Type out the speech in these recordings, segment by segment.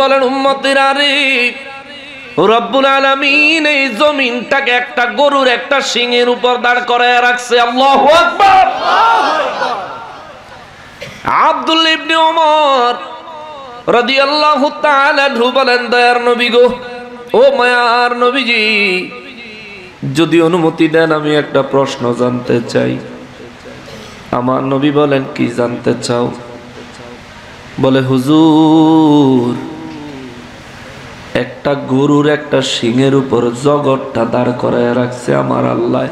বলেন উম্মতেরা রে, রব্বুল আলামিন এই জমিনটাকে একটা গরুর একটা শিংয়ের উপর দাঁড় করায় রাখছে। আল্লাহু আকবার। আব্দুল্লাহ ইবনে ওমর রাদিয়াল্লাহু তাআলা আনহু বলেন, দয়ার নবী গো, ও মায়ার নবীজি, যদি অনুমতি দেন আমি একটা প্রশ্ন জানতে চাই। আমার নবী বলেন, কি জানতে চাও? বলে, হুজুর, একটা গরুর একটা শিংয়ের উপর জগৎটা দাঁড় করায় রাখছে আমার আল্লাহ,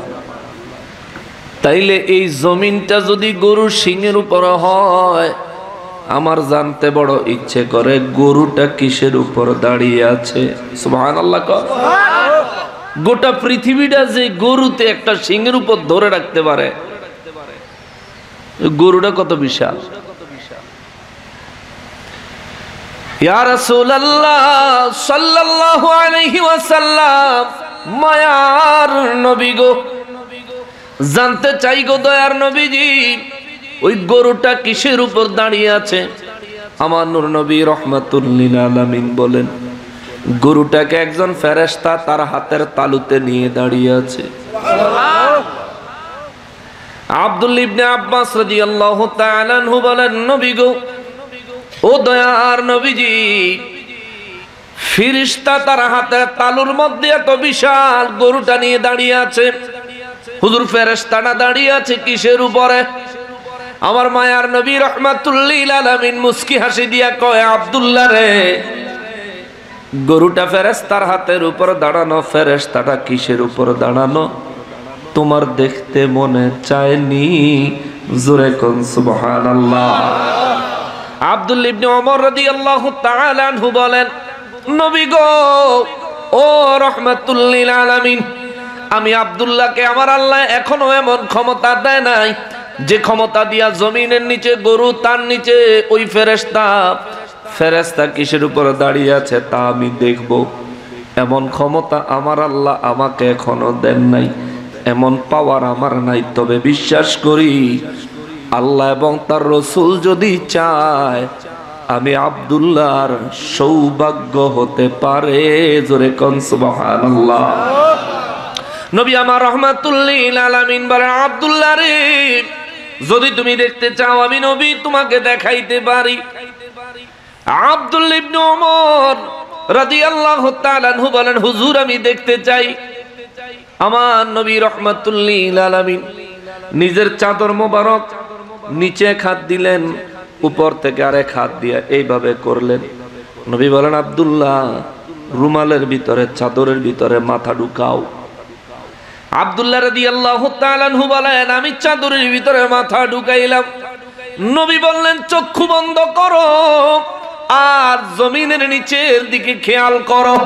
তাইলে এই জমিনটা যদি গরুর শিংয়ের উপর হয়, আমার জানতে বড় ইচ্ছে করে গরুটা কিসের উপর দাঁড়িয়ে আছে। সুবহানাল্লাহ। গোটা পৃথিবীটা যে গরুতে একটা শিংয়ের উপর ধরে রাখতে পারে, গরুটা কত বিশাল। ইয়া রাসূলুল্লাহ সাল্লাল্লাহু আলাইহি ওয়াসাল্লাম, মায়ার নবী গো, জানতে চাই গো দয়ার নবীজি, ওই গরুটা কিসের উপর দাঁড়িয়ে আছে? আমার নূর নবী রাহমাতুল লিল আলামিন বলেন, গরুটাকে একজন ফেরেশতা তার হাতের তালুতে নিয়ে দাঁড়িয়ে আছে। আব্দুল্লাহ ইবনে আব্বাস রাদিয়াল্লাহু তাআলা আনহু বলেন, নবী গো, ও দয়ার নবীজি, ফেরেশতা তার হাতের তালুর মধ্যে এত বিশাল গরুটা নিয়ে দাঁড়িয়ে আছে। হুজুর, ফেরেশতাটা দাঁড়িয়ে আছে কিসের উপরে? আমার মায়ার নবী রাহমাতুল লিল আলামিন মুস্কি হাসি দিয়া কয়, আব্দুল্লাহ রে, গরুটা ফেরেশতার হাতের উপর দাঁড়ানো, ফেরেশতাটা কিসের উপর দাঁড়ানো তোমার দেখতে মনে চায়নি? জোরে কোন সুবহানাল্লাহ। আব্দুল্লাহ ইবনে ওমর রাদিয়াল্লাহু তাআলা আনহু বলেন, নবী গো, ও রাহমাতুল লিল আলামিন, আমি আব্দুল্লাহকে আমার আল্লাহ এখনো এমন ক্ষমতা দেয় নাই যে ক্ষমতা দিয়া জমিনের নিচে গরু, তার নিচে ওই ফেরেশতা কিসের উপর দাঁড়িয়ে আছে তা আমি দেখব। এমন ক্ষমতা আমার আল্লাহ আমাকে এখনো দেন নাই, এমন পাওয়ার আমার নাই। তবে বিশ্বাস করি, আল্লাহ এবং তার রাসূল যদি চায়, আমি আব্দুল্লাহর সৌভাগ্য হতে পারে। জোরে কোন সুবহানাল্লাহ। নবী আমার রাহমাতুল লিল আলামিন বলেন, আব্দুল্লাহ রে, যদি তুমি দেখতে চাও আমি নবী তোমাকে দেখাইতে পারি। আব্দুল্লাহ ইবনে ওমর রাদিয়াল্লাহু তাআলা আনহু বলেন, হুজুর, আমি দেখতে চাই। আমার নবী রাহমাতুল লিল আলামিন নিজের চাদর মোবারক নিচে হাত দিলেন, উপর থেকে আরেক হাত দিয়ে এইভাবে করলেন। নবী বলেন, আব্দুল্লাহ, রুমালের ভিতরে, চাদরের ভিতরে মাথা ঢুকাও। আব্দুল্লাহ রাদিয়াল্লাহু তাআলা আনহু বলেন, আমি চাদরের ভিতরে মাথা ঢুকাইলাম। নবী বললেন, চক্ষু বন্ধ করো আর জমিনের নিচের দিকে খেয়াল করো।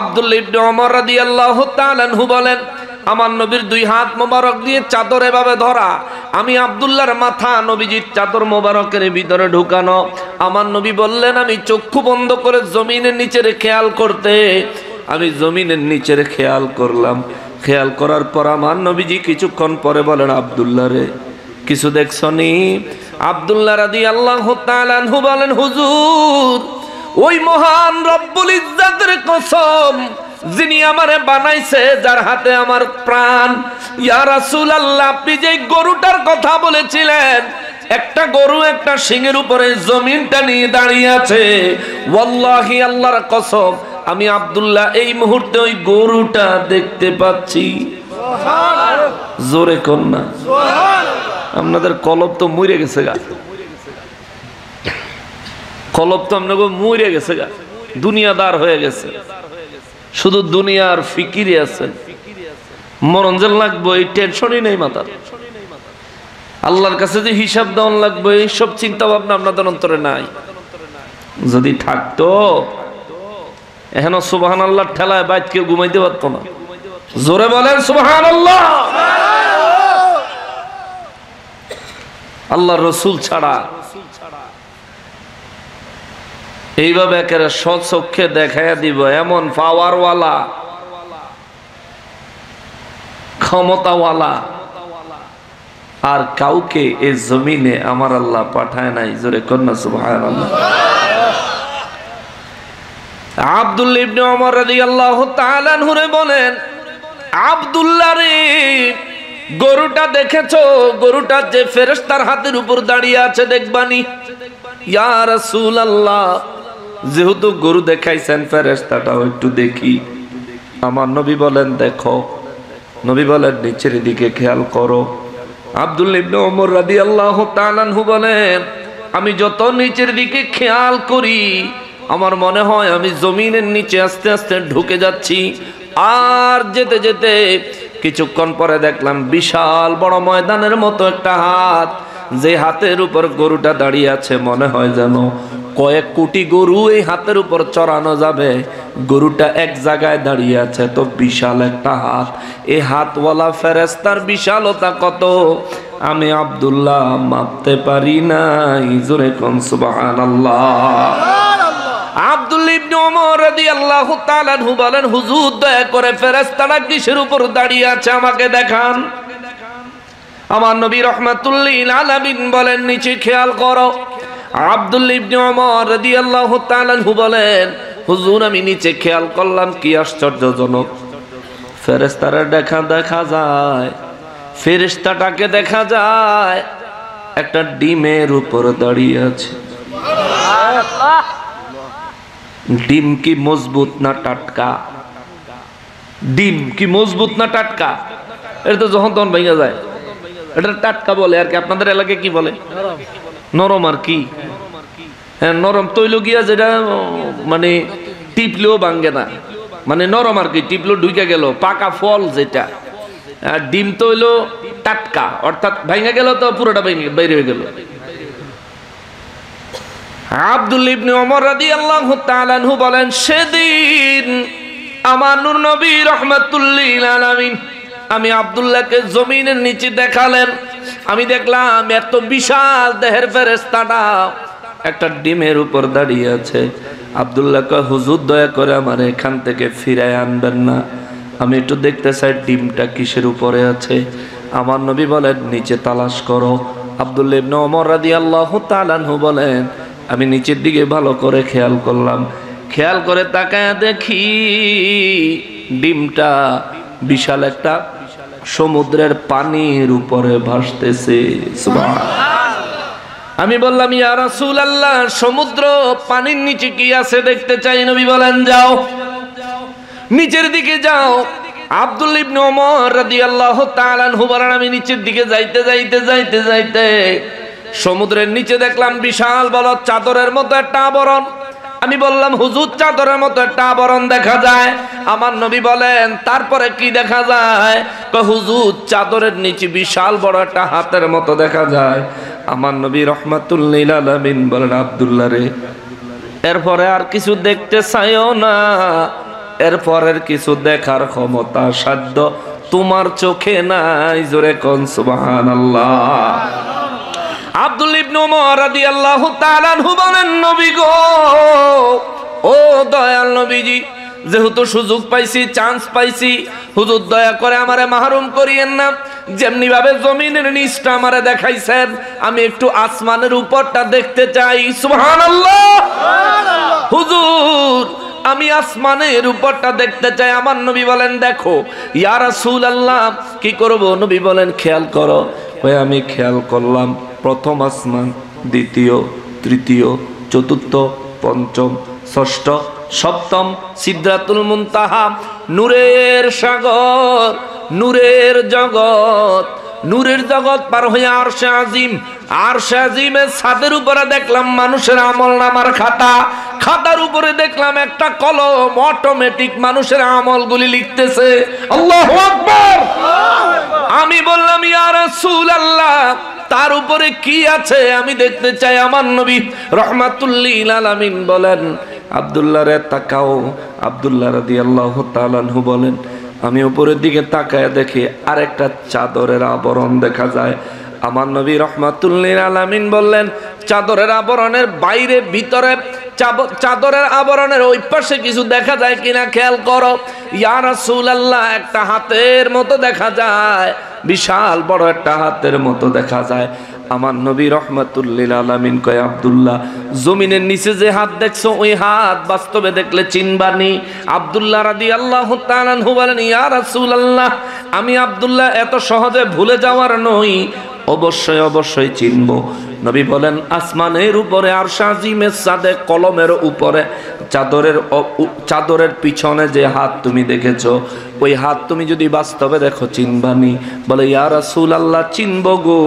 আব্দুল্লাহ ইবনে ওমর রাদিয়াল্লাহু তাআলা আনহু বলেন, আমার নবীর দুই হাত মোবারক দিয়ে চাদর এভাবে ধরা, আমি আব্দুল্লাহর মাথা নবীজির চাদর মোবারকের ভিতরে ঢুকানো। আমার নবী বললেন, আমি চক্ষু বন্ধ করে জমিনের নিচের খেয়াল করতে, আমি জমিনের নিচের খেয়াল করলাম। খেয়াল করার পর আমার নবীজি কিছুক্ষণ পরে বলেন, আব্দুল্লাহ রে, কিছু দেখছনি? আব্দুল্লাহ রাদিয়াল্লাহু তাআলা আনহু বলেন, হুজুর, ওই মহান রব্বুল ইজ্জাতের কসম, যিনি আমারে বানাইছে, যার হাতে আমার প্রাণ, ইয়া রাসূলুল্লাহ, আপনি যে গরুটার কথা বলেছিলেন, একটা গরু একটা শিংয়ের উপরে জমিনটা নিয়ে দাঁড়িয়ে আছে, ওয়াল্লাহি, আল্লাহর কসম, আমি আব্দুল্লাহ এই মুহূর্তে ওই গরুটা দেখতে পাচ্ছি। জোরে কোন না সুবহানাল্লাহ। আপনাদের কলব তো মরে গেছে গা, কলব তো আপনাকে মরে গেছে গা, দুনিয়াদার হয়ে গেছে, শুধু দুনিয়ার ফিকিরে আছেন। মরণ যে লাগবে এই টেনশনই নেই মাথার। আল্লাহর কাছে যে হিসাব দেওয়ান লাগবে এইসব চিন্তা ভাবনা আপনাদের অন্তরে নাই। যদি থাকতো এখন সুবহানাল্লাহ ঠেলায় বাইত কেউ ঘুমাইতে পারতো না। জোরে বলেন সুবহানাল্লাহ। আল্লাহর রাসূল ছাড়া এইভাবে একেবারে সচক্ষে দেখাইয়া দিব এমন পাওয়ারওয়ালা, ক্ষমতাওয়ালা আর কাউকে এই জমিনে আমার আল্লাহ পাঠায় নাই। জোরে কন্যা সুবহানাল্লাহ। আব্দুল্লাহ ইবনে ওমর রাদিয়াল্লাহু তাআলা আনহুরে বলেন, আব্দুল্লাহ রে, গরুটা দেখেছো? গরুটা যে ফেরেশতার হাতের উপর দাঁড়িয়ে আছে দেখবানি? ইয়া রাসূলুল্লাহ, যেহেতু গরু দেখাইছেন, ফেরেশতাটাও একটু দেখি। আমার নবী বলেন দেখো। নবী বলেন নিচের দিকে খেয়াল করো। আব্দুল্লাহ ইবনে ওমর রাদিয়াল্লাহু তাআলা আনহু বলেন, আমি যত নিচের দিকে খেয়াল করি আমার মনে হয় আমি জমিনের নিচে আস্তে আস্তে ঢুকে যাচ্ছি। আর যেতে যেতে কিছুক্ষণ পরে দেখলাম বিশাল বড় ময়দানের মতো একটা হাত, যে হাতের উপর গরুটা দাঁড়িয়ে আছে মনে হয় যেন কয়েক কোটি গরু এই হাতের উপর চড়ানো যাবে। গরুটা এক জায়গায় দাঁড়িয়ে আছে, তো বিশাল একটা হাত। এই হাতওয়ালা ফেরেশতার বিশালতা কত আমি আব্দুল্লাহ মাপতে পারি নাই। জোরে কোন সুবহানাল্লাহ। আব্দুল্লাহ ইবনে ওমর রাদিয়াল্লাহু তাআলা আনহু বলেন, হুজুর দয়া করে ফেরেশতারা কিসের উপর দাঁড়িয়ে আছে আমাকে দেখান। আমার নবী রাহমাতুল লিল আলামিন বলেন নিচে খেয়াল করো। আব্দুল্লাহ ইবনে ওমর রাদিয়াল্লাহু তাআলা আনহু বলেন, হুজুর আমি নিচে খেয়াল করলাম, কি আশ্চর্যজনক, ফেরেশতারা দেখা যায়, ফেরেশতাটাকে দেখা যায় একটা ডিমের উপর দাঁড়িয়ে আছে। ডিম কি মজবুত না টাটকা? ডিম কি মজবুত না টাটকা? এটা তো যখন তখন ভেঙে যায়, এটা টাটকা বলে আর কি। আপনাদের এলাকায় কি বলে? নরম আর কি। হ্যাঁ, নরম তৈল গিয়া যেটা মানে টিপলেও ভাঙ্গে না, মানে নরম আর কি, টিপলেও ঢুকে গেল। পাকা ফল যেটা, আর ডিম তো হইলো টাটকা, অর্থাৎ ভাঙ্গা গেল তো পুরোটা বাইরে হয়ে গেল। আব্দুল্লাহ ইবনে ওমর রাদিয়াল্লাহু তাআলা আনহু বলেন, সেদিন আমার নূর নবী রাহমাতুল লিল আলামিন আমি আব্দুল্লাহকে জমিনের নিচে দেখালেন। আমি দেখলাম এত বিশাল দেহের ফেরেশতাটা একটা ডিমের উপর দাঁড়িয়ে আছে। আব্দুল্লাহকে হুজুর দয়া করে আমার এখান থেকে ফিরায় আনবেন না, আমি একটু দেখতে চাই ডিমটা কিসের উপরে আছে। আমার নবী বলেন নিচে তালাশ করো। আব্দুল্লাহ ইবনে ওমর রাদিয়াল্লাহু তাআলা আনহু বলেন, আমি নিচের দিকে ভালো করে খেয়াল করলাম, খেয়াল করে তাকায় দেখি ডিমটা বিশাল একটা সমুদ্রের পানির উপরে ভাসতেছে। সুবহানাল্লাহ। আমি বললাম ইয়া রাসূলুল্লাহ, সমুদ্র পানির নিচে কি আছে দেখতে চাই। নবী বলেন যাও, নিচের দিকে যাও। আব্দুল্লাহ ইবনে ওমর রাদিয়াল্লাহু তাআলা আনহু বলেন, আমি নিচের দিকে যাইতে সমুদ্রের নিচে দেখলাম বিশাল বড় চাদরের মতো একটা আবরণ। আমি বললাম হুজুর চাদরের মতো একটা আবরণ দেখা যায়। আমার নবী বলেন তারপরে কি দেখা যায়? হুজুর চাদরের নিচে বিশাল বড় একটা হাতের মতো দেখা যায়। আমার নবী রাহমাতুল লিল আলামিন বলেন, আব্দুল্লাহ রে, এরপরে আর কিছু দেখতে চাইও না, এরপরের কিছু দেখার ক্ষমতা সাধ্য তোমার চোখে নাই। জোরে কোন সুবহানাল্লাহ। আব্দুল্লাহ ইবনে ওমর রাদিয়াল্লাহু তাআলা আনহু বলেন, নবী গো, ও দয়াল নবীজি, যেহেতু সুযোগ পাইছি, চান্স পাইছি, হুজুর দয়া করে আমারে মাহরুম করিয়েন না। যেমনি ভাবে জমিনের নিচটা আমারে দেখাইছেন, আমি একটু আসমানের উপরটা দেখতে চাই। সুবহানাল্লাহ। হুজুর আমি আসমানের উপরটা দেখতে চাই। আমার নবী বলেন দেখো। ইয়া রাসূলুল্লাহ, কি করব? নবী বলেন খেয়াল করো। ওই আমি খেয়াল করলাম, প্রথম আসমান, দ্বিতীয়, তৃতীয়, চতুর্থ, পঞ্চম, ষষ্ঠ, সপ্তম, সিদরাতুল মুনতাহা, নূরের সাগর, নূরের জগৎ, নূরের জগৎ পার হয়ে আরশে আজিম, আরশে আজিমের ছাদের উপরে দেখলাম মানুষের আমলনামার খাতা, খাতার উপরে দেখলাম একটা কলম, অটোমেটিক মানুষের আমলগুলি লিখতেছে। আল্লাহু আকবার। আমি বললাম ইয়া রাসূলুল্লাহ, তার উপরে কি আছে আমি দেখতে চাই। আমার নবী রাহমাতুল লিল আলামিন বলেন, আব্দুল্লাহ রে তাকাও। আব্দুল্লাহ রাদিয়াল্লাহু তাআলা আনহু বলেন, আমি উপরের দিকে তাকায় দেখি আরেকটা চাদরের আবরণ দেখা যায়। আমার নবী রাহমাতুল লিল আলামিন বললেন, চাদরের আবরণের বাইরে ভিতরে, চাদরের আবরণের ওই পাশে কিছু দেখা যায় কিনা খেয়াল করো। ইয়া রাসূলুল্লাহ, একটা হাতের মতো দেখা যায়, বিশাল বড় একটা হাতের মতো দেখা যায়। আমার নবী রাহমাতুল লিল আলামিন কয় আব্দুল্লাহ জমিনের নিচে যে হাত দেখছো ওই হাত বাস্তবে দেখলে চিনবানি। আব্দুল্লাহ রাদিয়াল্লাহু তাআলা আনহু বলেন ইয়া রাসূলুল্লাহ আমি আব্দুল্লাহ এত সহজে ভুলে যাওয়ার নই, অবশ্যই অবশ্যই চিনব। নবী বলেন আসমানের উপরে আরশ আজিমের সাদে কলমের উপরে চাদরের পিছনে যে হাত তুমি দেখেছো ওই হাত তুমি যদি বাস্তবে দেখো চিনবানি। বলে ইয়া রাসূলুল্লাহ চিনব গো।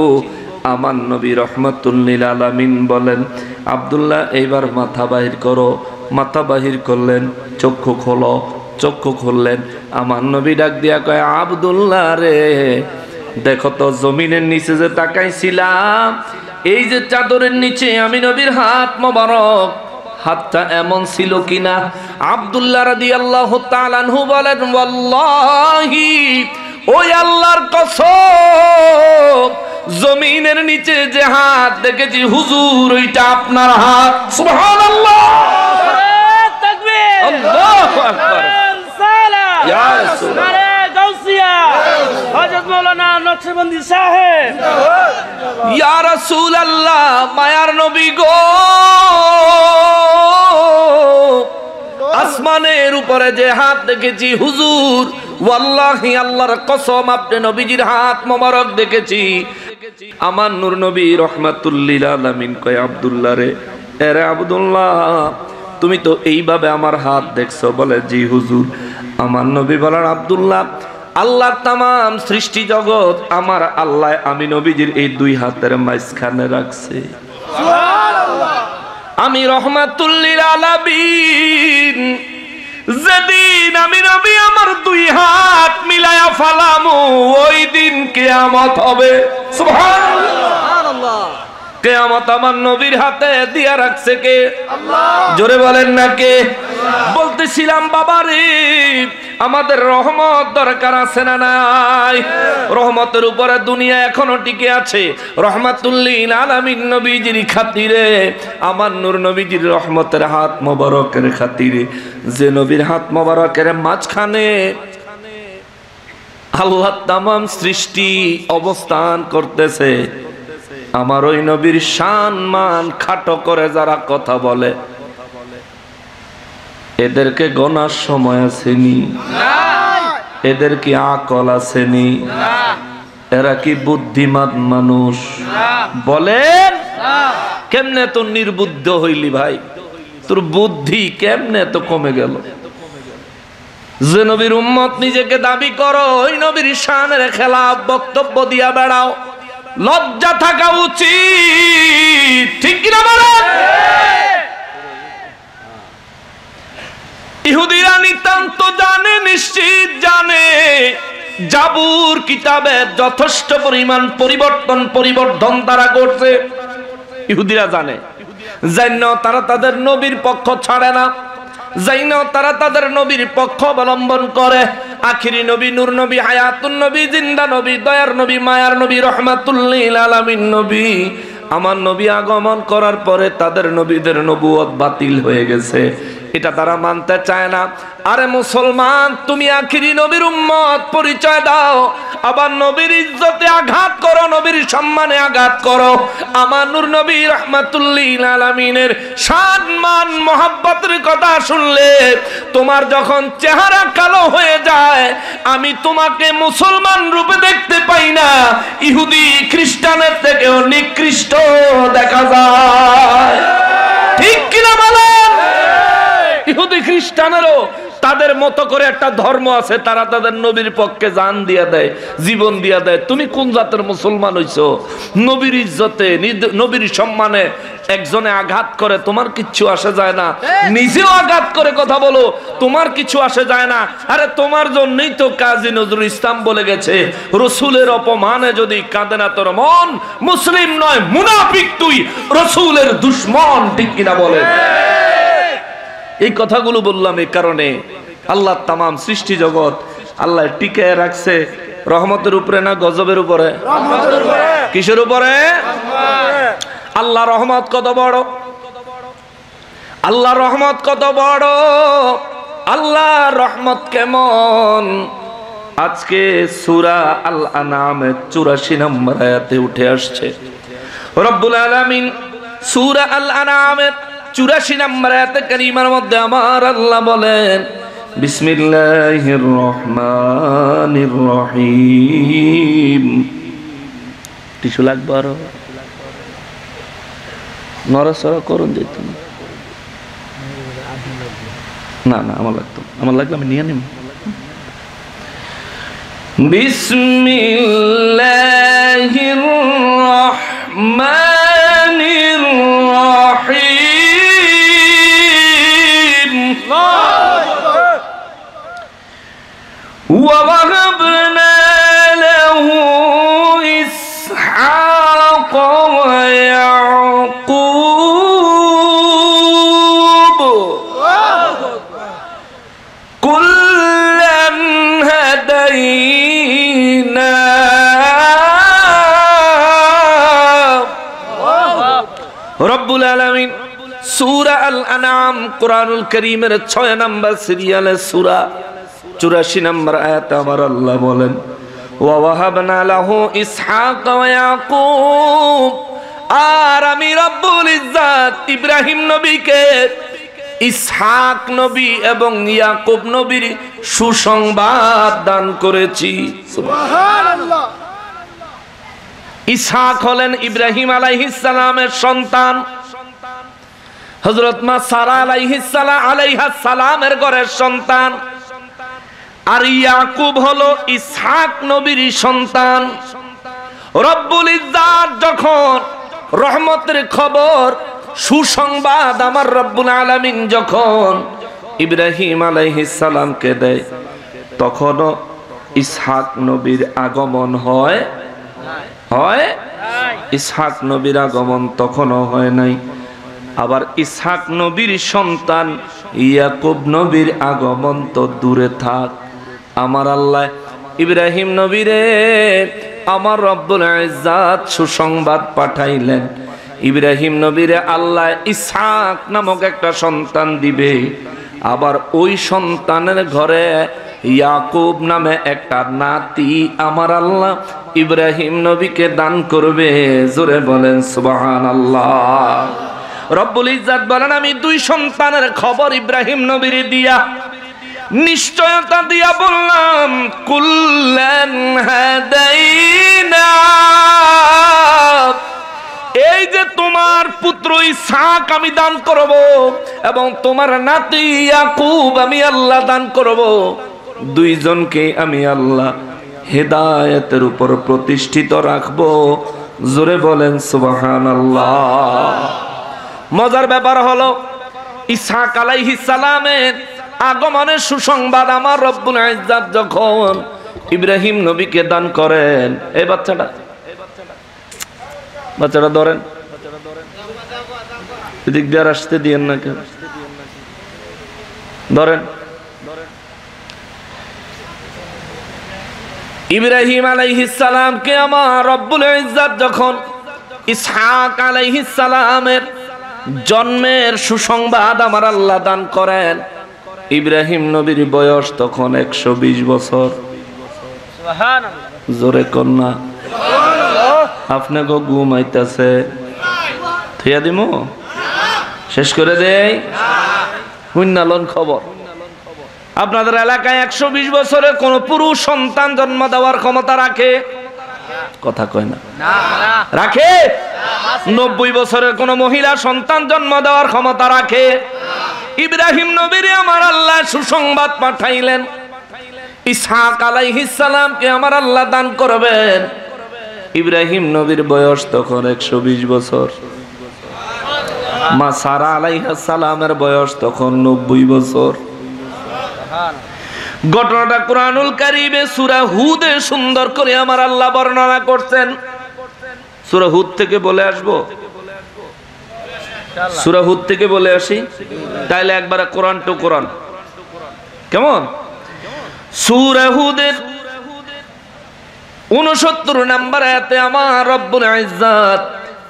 আমার নবী রাহমাতুল লিল আলামিন বলেন আব্দুল্লাহ এইবার মাথা বাহির করো। মাথা বাহির করলেন, চক্ষু খোলো, চক্ষু খুললেন। আমার নবী ডাক দিয়া কয় আব্দুল্লাহ রে দেখো তো জমিনের নিচে যে তাকাইছিলাম এই যে চাদরের নিচে আমি নবীর হাত মোবারক, হাতটা এমন ছিল কিনা? আব্দুল্লাহ রাদিয়াল্লাহু তাআলা আনহু বলেন ওয়াল্লাহি ওই আল্লাহর কসম জমিনের নিচে যে হাত দেখেছি হুজুর ওইটা আপনার হাত। সুবহানাল্লাহ, তাকবীর, আল্লাহু আকবার, ইয়া রাসূলুল্লাহ, গাউসিয়া হযরত মাওলানা নকশবন্দি সাহেব। ইয়া রাসূলুল্লাহ মায়ার নবী গো আসমানের উপরে যে হাত দেখেছি হুজুর ওয়াল্লাহি আল্লাহর কসম আপনি নবীজির হাত মোবারক দেখেছি। আমার নূর নবী রাহমাতুল লিল আলামিন কয় আব্দুল্লাহ রে এরে আব্দুল্লাহ তুমি তো এইভাবে আমার হাত দেখছো? বলে জি হুজুর। আমার নবী বলেন আব্দুল্লাহ আল্লাহর তামাম সৃষ্টি জগৎ আমার আল্লাহ আমি নবীজির এই দুই হাতের মাঝখানে রাখছে। সুবহানাল্লাহ। আমি রাহমাতুল লিল আলামিন যেদিন আমি নবী আমার দুই হাত মিলায়া ফালামু ওই দিন কিয়ামত হবে। সুবহানাল্লাহ। কিয়ামত আমার নবীর হাতে দিয়া রাখছে কে? আল্লাহ। জোরে বলেন না কে? বলতেছিলাম বাবারে আমাদের রহমত দরকার আছে না নাই? রহমতের উপরে দুনিয়া এখনো টিকে আছে। রাহমাতুল লিল আলামিন নবীজির খাতিরে আমার নূর নবীজির রহমতের হাত মোবারকের খাতিরে যে নবীর হাত মোবারকের মাঝখানে আল্লাহ তামাম সৃষ্টি অবস্থান করতেছে, আমার ওই নবীর শান মান খাটো করে যারা কথা বলে এদেরকে গোনার সময় আসেনি? এদের কি আকল আসেনি? এরা কি বুদ্ধিমান মানুষ? বলেন কেমনে তো নির্বুদ্ধ হইলি ভাই? তোর বুদ্ধি কেমনে তো কমে গেল? যে নবীর উম্মত নিজেকে দাবি করো ওই নবীর শানের খেলাফ বক্তব্য দিয়া বেড়াও, লজ্জা থাকা উচিত, ঠিক কিনা বলেন? ইহুদিরা নিতান্ত জানে, নিশ্চিত জানে জাবুর কিতাবে যথেষ্ট পরিমাণ পরিবর্তন তারা করছে। ইহুদিরা জানে, জানো তারা তাদের নবীর পক্ষ ছাড়ে না, জানো তারা তাদের নবীর পক্ষ অবলম্বন করে। আখিরি নবী, নূর নবী, হায়াতুন নবী, জিন্দা নবী, দয়ার নবী, মায়ার নবী, রাহমাতুল লিল আলামিন নবী আমার নবী আগমন করার পরে তাদের নবীদের নবুয়ত বাতিল হয়ে গেছে, এটা তারা মানতে চায় না। আরে মুসলমান তুমি আখিরি নবীর উম্মত পরিচয় দাও, আবার নবীর ইজ্জতে আঘাত করো, নবীর সম্মানে আঘাত করো। আমার নূর নবী রাহমাতুল লিল আলামিনের শান মান মহব্বতের কথা শুনলে তোমার যখন চেহারা কালো হয়ে যায় আমি তোমাকে মুসলমান রূপে দেখতে পাই না, ইহুদি খ্রিস্টানের থেকেও নিকৃষ্ট দেখা যায়, ঠিক কিনা বলেন? ইহুদি খ্রিস্টানেরও তাদের মতো করে একটা ধর্ম আছে, তারা তাদের নবীর পক্ষে জান দিয়া দেয়, জীবন দিয়া দেয়। তুমি কোন জাতের মুসলমান হইছো? নবীর ইজ্জতে নবীর সম্মানে একজনে আঘাত করে তোমার কিচ্ছু আসে যায় না, নিজেও আঘাত করে কথা বলো তোমার কিছু আসে যায় না। আরে তোমার জন্যই তো কাজী নজরুল ইসলাম বলে গেছে রসুলের অপমানে যদি কাঁদে না তোর মন, মুসলিম নয় মুনাফিক তুই, রসুলের দুশ্মন, ঠিক কিনা বলে? এই কথাগুলো বললাম এই কারণে আল্লাহ তামাম সৃষ্টি জগৎ আল্লাহ টিকে রাখছে রহমতের উপরে না গজবের উপরে? কিসের উপরে? আল্লাহ রহমত কত বড়, আল্লাহ রহমত কত বড়, আল্লাহ রহমত কেমন। আজকে সূরা আল আনআমের 84 নম্বর আয়াতে উঠে আসছে রব্বুল আলামিন সূরা আল আনআমের 84 নম্বর আয়াতে কারিমার মধ্যে আমার আল্লাহ বলেন বিসমিল্লাহির রহমানির রহিম। টিস্যু লাগবে আরো? নড়াচড়া করুন যেত না, না আমার লাগতো, আমার লাগলে আমি নিয়ে নিব। বিসমিল্লাহির রহমানির রহিম। ওয়া ওয়াহাবনা লাহু ইসহাক ওয়া ইয়াকুব কুল্লান হাদাইনা। রব্বুল আলামিন সূরা আল আনআম কোরআনুল কারীমের 6 নম্বর সিরিয়ালের সূরা 84 নম্বর আয়াতে আমার আল্লাহ বলেন ওয়া ওয়াহাবনা লাহু ইসহাক ওয়া ইয়াকুব। আর আমি রব্বুল ইজ্জাত ইব্রাহিম নবীকে ইসহাক নবী এবং ইয়াকুব নবীর সুসংবাদ দান করেছি। সুবহানাল্লাহ। ইসহাক হলেন ইব্রাহিম আলাইহিস সালামের সন্তান, হযরত মা সারা আলাইহাস সালামের ঘরের সন্তান। আর ইয়াকুব হলো ইসহাক নবীর সন্তান। রব্বুল ইজ্জাত যখন রহমতের খবর সুসংবাদ আমার রব্বুল আলামিন যখন ইব্রাহিম আলাইহিস সালামকে দেয়, তখনও ইসহাক নবীর আগমন হয়? ইসহাক নবীর আগমন তখনও হয় নাই। আবার ইসহাক নবীর সন্তান ইয়াকুব নবীর আগমন তো দূরে থাক, আমার আল্লাহ ইব্রাহিম নবীরে আমার রব্বুল ইজ্জাত সুসংবাদ পাঠাইলেন। ইব্রাহিম নবীরে আল্লাহ ইসহাক নামক একটা সন্তান দিবে, আবার ওই সন্তানের ঘরে ইয়াকুব নামে একটা নাতি আমার আল্লাহ ইব্রাহিম নবীকে দান করবে। জোরে বলেন সুবহানাল্লাহ। রব্বুল ইজ্জাত বলেন আমি দুই সন্তানের খবর ইব্রাহিম নবীর দিয়া নিশ্চয়তা দিয়া বললাম কুল্লান হাদাইনা। এই যে তোমার পুত্র ইসহাক আমি দান করব এবং তোমার নাতি ইয়াকুব আমি আল্লাহ দান করব, দুইজনকে আমি আল্লাহ হেদায়েতের উপর প্রতিষ্ঠিত রাখবো। জোরে বলেন সুবহানাল্লাহ। মজার ব্যাপার হলো ইসহাক আলাইহিস সালামের আগমনের সুসংবাদ আমার রব্বুল ইজ্জাত যখন ইব্রাহিম নবীকে দান করেন, এই বাচ্চাটা ধরেন, এদিক দিয়ে আসতে দিয়েন না কেন, ধরেন। ইব্রাহিম আলাইহিস সালামকে আমার রব্বুল ইজ্জাত যখন ইসহাক আলাইহিস সালামের জন্মের সুসংবাদ আমার আল্লাহ দান করেন, ইব্রাহিম নবীর বয়স তখন 120 বছর। সুবহানাল্লাহ। জোরে কন্যা আপনাকে ঘুমাইতেছে, থিয়া দিমু শেষ করে দেই হুন্নালন খবর। আপনাদের এলাকায় 120 বছরের কোন পুরুষ সন্তান জন্ম দেওয়ার ক্ষমতা রাখে? কথা কয় না, রাখে? 90 বছরের কোন মহিলা সন্তান জন্ম দেওয়ার ক্ষমতা রাখে? ইব্রাহিম নবীর আমার আল্লাহ সুসংবাদ পাঠাইলেন ইসহাক আলাইহিস সালামকে আমার আল্লাহ দান করবেন। ইব্রাহিম নবীর বয়স তখন 120 বছর, মা সারা আলাইহাস সালামের বয়স তখন 90 বছর। ঘটনাটা কুরআনুল কারীমে সূরা হুদে সুন্দর করে আমার আল্লাহ বর্ণনা করছেন। সূরা হুদ থেকে বলে আসবো, সূরা হুদ থেকে বলে আসি, তাইলে একবারে কোরআন টু কোরআন কেমন? সূরা হুদের 69 নম্বর আয়াতে আমার রব্বুল ইজ্জাত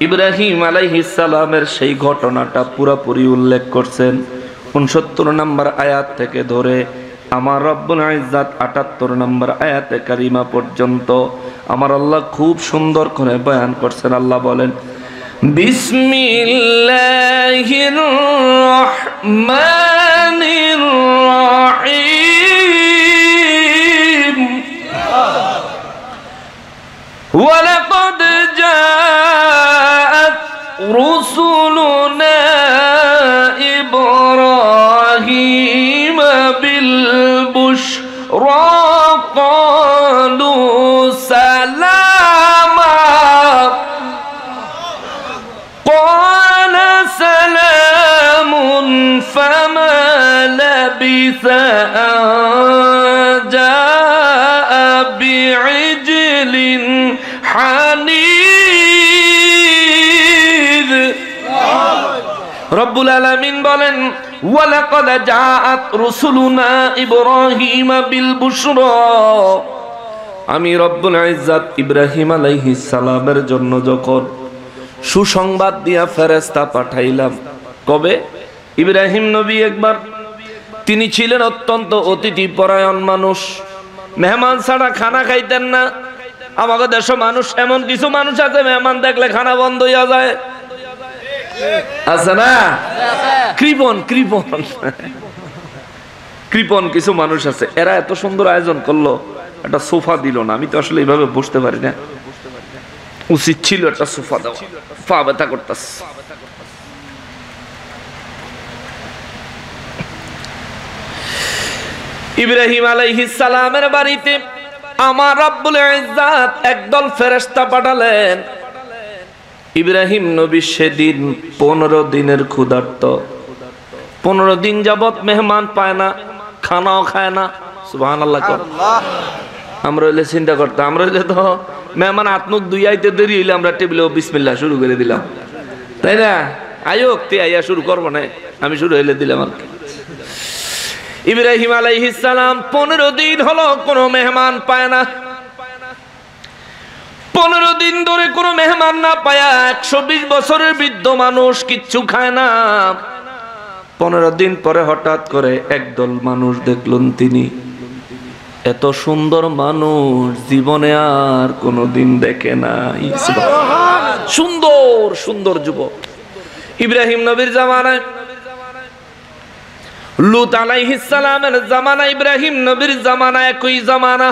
ইব্রাহিম আলাইহিস সালামের সেই ঘটনাটা পুরোপুরি উল্লেখ করছেন। 69 নম্বর আয়াত থেকে ধরে আমার রব্বুল ইজ্জত ৭৮ নম্বর আয়াতে কারিমা পর্যন্ত আমার আল্লাহ খুব সুন্দর করে বয়ান করছেন। আল্লাহ বলেন, বিসমিল্লাহির রহমানির রহিম ওয়ালাকাদ জাআত রুসুলুনা ইব্রাহিম বিল বুশরা ক্বালু সালামা قال سلام فما لبث أن جاء بعجل حنيذ রব্বুল আলামিন বলেন, ওয়ালাকাদ জাআত রুসুলুনা ইব্রাহিম বিল বুশরা, আমি রব্বুল ইজ্জত ইব্রাহিম আলাইহিস সালামের জন্য যখন সুসংবাদ দিয়া ফেরেশতা পাঠাইলাম। কবে? ইব্রাহিম নবী একবার, তিনি ছিলেন অত্যন্ত অতিথি পরায়ণ মানুষ, মেহমান ছাড়া খানা খাইতেন না। আমাদের দেশে মানুষ, এমন কিছু মানুষ আছে মেহমান দেখলে খানা বন্ধ হইয়া যায়, আছে না? কৃপণ কৃপণ কৃপণ কিছু মানুষ আছে, এরা এত সুন্দর আয়োজন করলো, একটা সোফা দিল না। আমি তো আসলে এইভাবে বসতে পারি না, উচিত ছিল একটা সোফা দেওয়া, পা ব্যথা করতেছে। ইব্রাহিম আলাইহিস সালামের বাড়িতে আমার রব্বুল ইজ্জত একদল ফেরেশতা পাঠালেন। ইব্রাহিম নবী সেদিন 15 দিনের ক্ষুধার্ত, 15 দিন যাবত মেহমান পায় না, খানাও খায় না। সুবহানাল্লাহ। আমরা হইলে চিন্তা করতাম, আমরা হইলে তো মেহমান আত্মুক দুই আইতে দেরি হইলে আমরা টেবিলে বিসমিল্লাহ শুরু করে দিলাম, তাই না? আয়োক তে আইয়া শুরু করবো না, আমি শুরু হইলে দিলাম আর কি। ইব্রাহিম আলাইহিস সালাম 15 দিন হলো কোনো মেহমান পায় না। 15 দিন ধরে কোনো মেহমান না পায়া 120 বছরের বৃদ্ধ মানুষ কিচ্ছু খায় না। 15 দিন পরে হঠাৎ করে একদল মানুষ দেখলেন, তিনি এত সুন্দর মানুষ জীবনে আর কোনোদিন দেখে নাই। সুন্দর সুন্দর যুবক। ইব্রাহিম নবীর জামানায়, লূত আলাইহিস সালামের জামানা, ইব্রাহিম নবীর জামানা একই জামানা।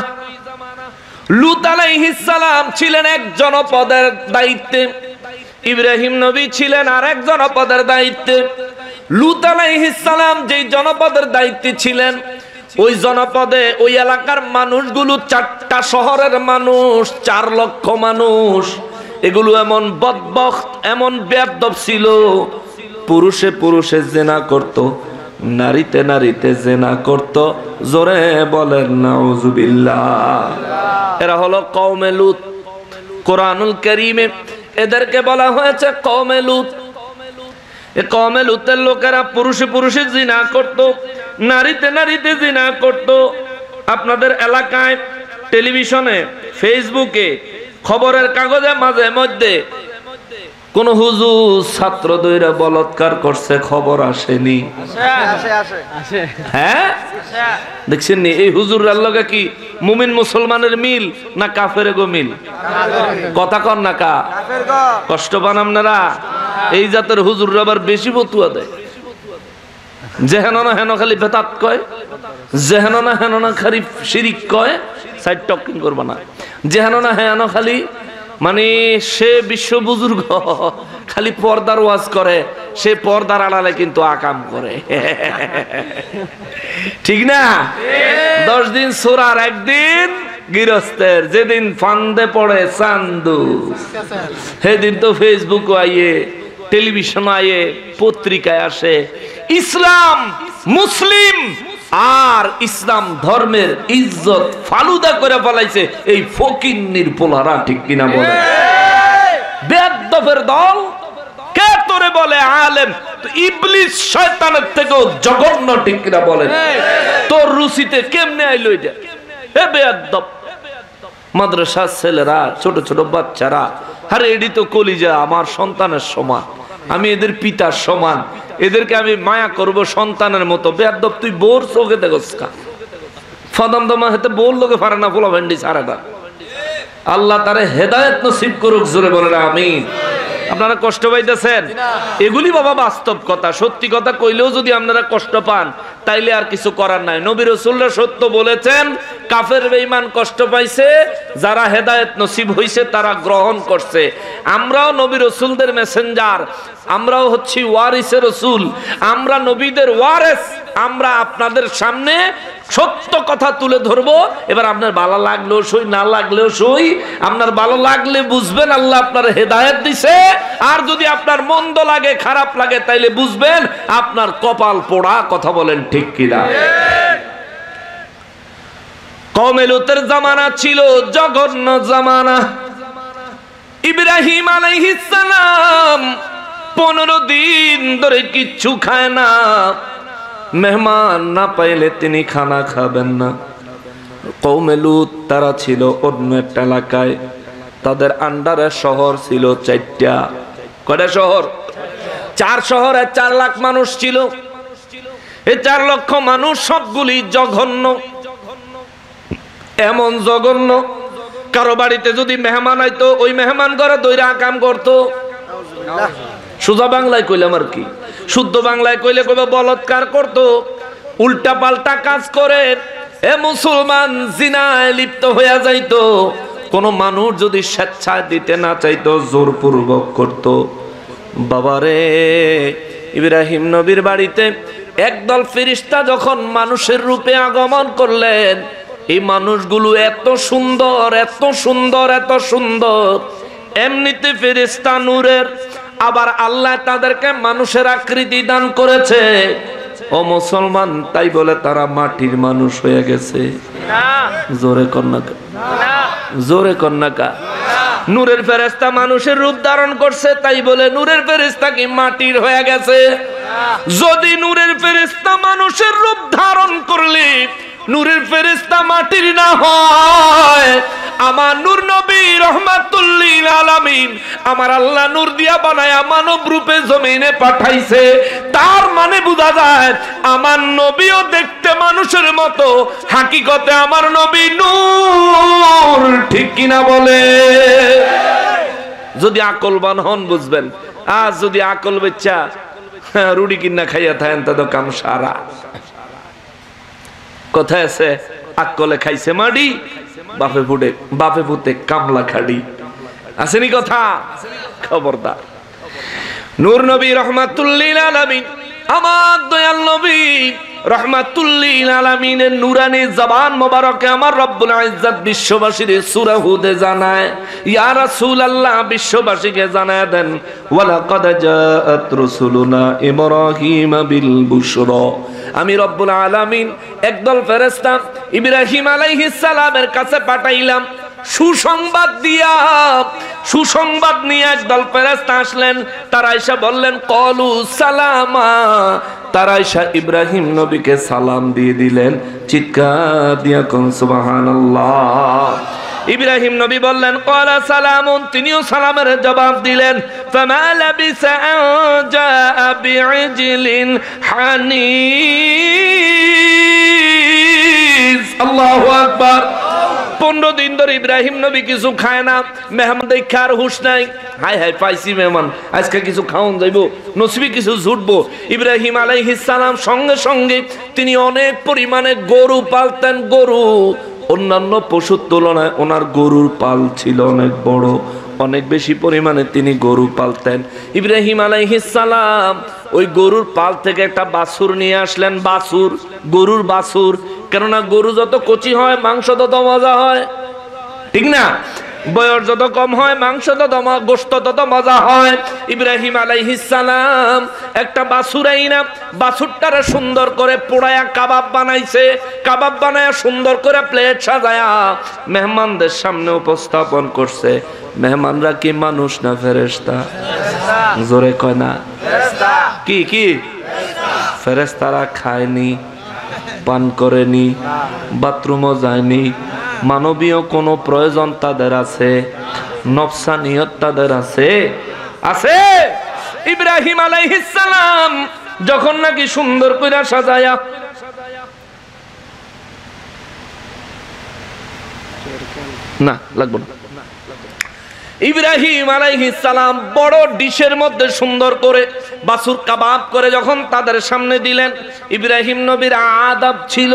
লূত আলাইহিস সালাম ছিলেন এক জনপদের দায়িত্বে, ইব্রাহিম নবী ছিলেন আর এক জনপদের দায়িত্বে। লূত আলাইহিস সালাম যেই জনপদের দায়িত্বে ছিলেন, ওই জনপদে ওই এলাকার মানুষগুলো 4টা শহরের মানুষ, 4 লক্ষ মানুষ। এগুলো এমন বদবখত, এমন বেয়াদব ছিল, পুরুষে পুরুষে জিনা করত, নারীতে নারীতে জিনা করত। জোরে বলেন নাউজুবিল্লাহ। এরা হলো কওমে লূত। কোরআনুল কারীমে এদেরকে বলা হয়েছে কওমে লূত। এই কওমে লূতের লোকেরা পুরুষে পুরুষে জিনা করত, নারীতে নারীতে জিনা করত। আপনাদের এলাকায় টেলিভিশনে, ফেসবুকে, খবরের কাগজে মাঝে মধ্যে কোন হুজুর ছাত্র দইরা বলাৎকার করছে, খবর আসেনি? হ্যাঁ, দেখছেন নি? এই হুজুরের লগে কি মুমিন মুসলমানের মিল না কাফের গো মিল? কথা কন না কা? কষ্ট পান আপনারা? এই জাতের হুজুর আবার বেশি ফতুয়া দেয়। যেহেন না হেন খালি বেদাত কয়, যেহেন না হেন না খালি শিরিক কয়, সাইড টকিং করবা না। যেহেন না হেন খালি মানে সে বিশ্ব বুজুর্গ, খালি পর্দার ওয়াজ করে, সে পর্দার আড়ালে কিন্তু আকাম করে, ঠিক না? 10 দিন সোরার, একদিন গৃহস্থের। যেদিন ফান্দে পড়ে চান্দু, সেদিন তো ফেসবুক আইয়ে, টেলিভিশন আইয়ে, পত্রিকায় আসে ইসলাম, মুসলিম আর ইসলাম ধর্মের ইজ্জত ফালুদা করে ফলাইছে এই ফকিন্নির পোলারা, ঠিক কিনা বলে? বেয়াদবের দল। কে তোরে বলে আলেম? তো ইবলিস শয়তানের থেকেও জঘন্য, ঠিক কিনা বলে? তোর রুচিতে কেমনে আইলো এটা? হে বেয়াদব। মাদ্রাসার ছেলেরা, ছোট ছোট বাচ্চারা, আরে এডি তো কলিজা, আমার সন্তানের সমান, আমি এদের পিতার সমান, এদেরকে আমি মায়া করব সন্তানের মতো। বেয়াদব, তুই বোর চোখে দেখোস কা? ফদম দমা হেতে বললো কে পারে না পোলা ভেন্ডি সারাটা। আল্লাহ তারে হেদায়েত নসিব করুক, জোরে বলেন আমিন। আপনারা কষ্ট পাইতেছেন? এগুলি বাবা বাস্তব কথা, সত্যি কথা কইলেও যদি আপনারা কষ্ট পান তাইলে আর কিছু করার নাই। নবী রাসূলরা সত্য বলেছেন, কাফের বেঈমান কষ্ট পাইছে, যারা হেদায়েত নসিব হইছে তারা গ্রহণ করছে। আমরাও নবী রাসূলদের মেসেঞ্জার, আমরাও হচ্ছি ওয়ারিসে রাসূল, আমরা নবীদের ওয়ারিস। আমরা আপনাদের সামনে সত্য কথা তুলে ধরবো। এবার আপনার ভালো লাগলেও সই, না লাগলেও সই। আপনার ভালো লাগলে বুঝবেন আল্লাহ আপনার হেদায়েত দিছে, আর যদি আপনার মন্দ লাগে, খারাপ লাগে, তাইলে বুঝবেন আপনার কপাল পোড়া। কথা বলেন ঠিক কিনা? কওমে লূতের জামানা ছিল জঘন্য জামানা। ইব্রাহিম আলাইহিস সালাম 15 দিন ধরে কিচ্ছু খায় না, মেহমান না পাইলে তিনি খানা খাবেন না। কওমে লূত তারা ছিল অন্য একটা এলাকায়, তাদের আন্ডারে শহর ছিল 4টা। কয়টা শহর? 4 শহরে 4 লাখ মানুষ ছিল। এই 4 লক্ষ মানুষ সবগুলি জঘন্য, এমন জঘন্য কারো বাড়িতে যদি মেহমান আইতো ওই মেহমান ঘরে দইরা কাম করতো। সোজা বাংলায় কইলাম আর কি, শুদ্ধ বাংলায় কইলে কইবে বলৎকার করতো, উল্টা পাল্টা কাজ করে। এ মুসলমান জিনায় লিপ্ত হইয়া যাইতো। কোন মানুষ যদি স্বেচ্ছায় দিতে না চাইতো জোরপূর্বক করত। বাবারে, ইব্রাহিম নবীর বাড়িতে একদল ফেরেশতা যখন মানুষের রূপে আগমন করলেন, এই মানুষগুলো এত সুন্দর, এত সুন্দর, এত সুন্দর। এমনিতে ফেরেশতা নূরের, আবার আল্লাহ তাদেরকে মানুষের আকৃতি দান করেছে। ও মুসলমান, তাই বলে তারা মাটির মানুষ হয়ে গেছে? জোরে কন্যাকা, জোরে কন্যাকা। নূরের ফেরেশতা মানুষের রূপ ধারণ করছে, তাই বলে নূরের ফেরেশতা কি মাটির হয়ে গেছে? যদি নূরের ফেরেশতা মানুষের রূপ ধারণ করলে নূরের ফেরেশতা মাটির না হয়, আমার নূর নবী রহমাতুল লিল আলামিন আমার আল্লাহ নূর দিয়া বানায়া মানব রূপে জমিনে পাঠাইছে। তার মানে বোঝা যায় আমার নবীও দেখতে মানুষের মতো, হাকিকতে আমার নবী নূর। ঠিক কিনা বলে? যদি আকলবান হন বুঝবেন। আজ যদি আকল বেচ্চা রুটি কিনা খাইয়া থাকেন তা তো কাম সারা। কোথায় আছে আকলে খাইছে মাডি, বাপে ফুটে কামলা খাড়ি। আসেনি কথা? খবরদার। নূর নবী রাহমাতুল লিল আলামিন, আমার দয়াল নবী রাহমাতুল লিল আলামিনের নূরানি জবান মোবারকে আমার রব্বুল ইজ্জত বিশ্ববাসীর সূরা হুদে জানায়, ইয়া রাসূলুল্লাহ বিশ্ববাসীকে জানায় দেন, ওয়ালাকাদ জাআত রাসূলুনা ইব্রাহিম বিল বুশরা। আমি রব্বুল আলামিন একদল ফেরেশতা ইব্রাহিম আলাইহিস সালামের কাছে পাঠাইলাম সুসংবাদ দিয়া। সুসংবাদ নিয়ে একদল ফেরেশতা আসলেন। তারা এসে বললেন কলু সালামা। তারা এসে ইব্রাহিম নবীকে সালাম দিয়ে দিলেন। চিৎকার দিয়া কোন সুবহানাল্লাহ। ইব্রাহিম নবী বললেন ক্বালা সালামুন, তিনিও সালামের জবাব দিলেন। ফামা লাবিসা আন জাআ বিইজলিন হানিজ। আল্লাহু আকবার। 15 দিন ধরে ইব্রাহিম নবী কিছু খায় না, মেহমান দেখার হুঁশ নাই। হাই হাই পাইছি মেহমান, আজকে কিছু খাওন যাইবো, নসিবে কিছু জুটবো। ইব্রাহিম আলাইহিস সালাম সঙ্গে সঙ্গে তিনি অনেক পরিমাণে গরু পালতেন। গরু, অন্যান্য পশুর তুলনায় ওনার গরুর পাল ছিল অনেক বড়, অনেক বেশি পরিমাণে তিনি গরু পালতেন। ইব্রাহিম আলাইহিস সালাম ওই গরুর পাল থেকে একটা বাছুর নিয়ে আসলেন। বাছুর, গরুর বাছুর। কেননা গরু যত কচি হয় মাংস তত মজা হয়, ঠিক না? বয়স যত কম হয় মাংস তত গোশত তত মজা হয়। ইব্রাহিম আলাইহিস সালাম একটা বাছুর আইনা বাছুরটারে সুন্দর করে পোড়ায়া কাবাব বানাইছে। কাবাব বানায়া সুন্দর করে প্লেট সাজায়া মেহমানদের সামনে উপস্থাপন করছে। মেহমানরা কি মানুষ না ফেরেশতা? জোরে কয় না। কি কি? ফেরেশতারা খায়নি, পান করেনি, বাথরুমও যায়নি। মানবীয় কোনো প্রয়োজন তাদের আছে, নফসানিয়ত তাদের আছে, আছে। ইব্রাহিম আলাইহিস সালাম যখন নাকি সুন্দর করে সাজায়া না, লাগবে না। ইব্রাহিম আলাইহিস সালাম বড় ডিশের মধ্যে সুন্দর করে বাছুর কাবাব করে যখন তাদের সামনে দিলেন, ইব্রাহিম নবীর আদব ছিল,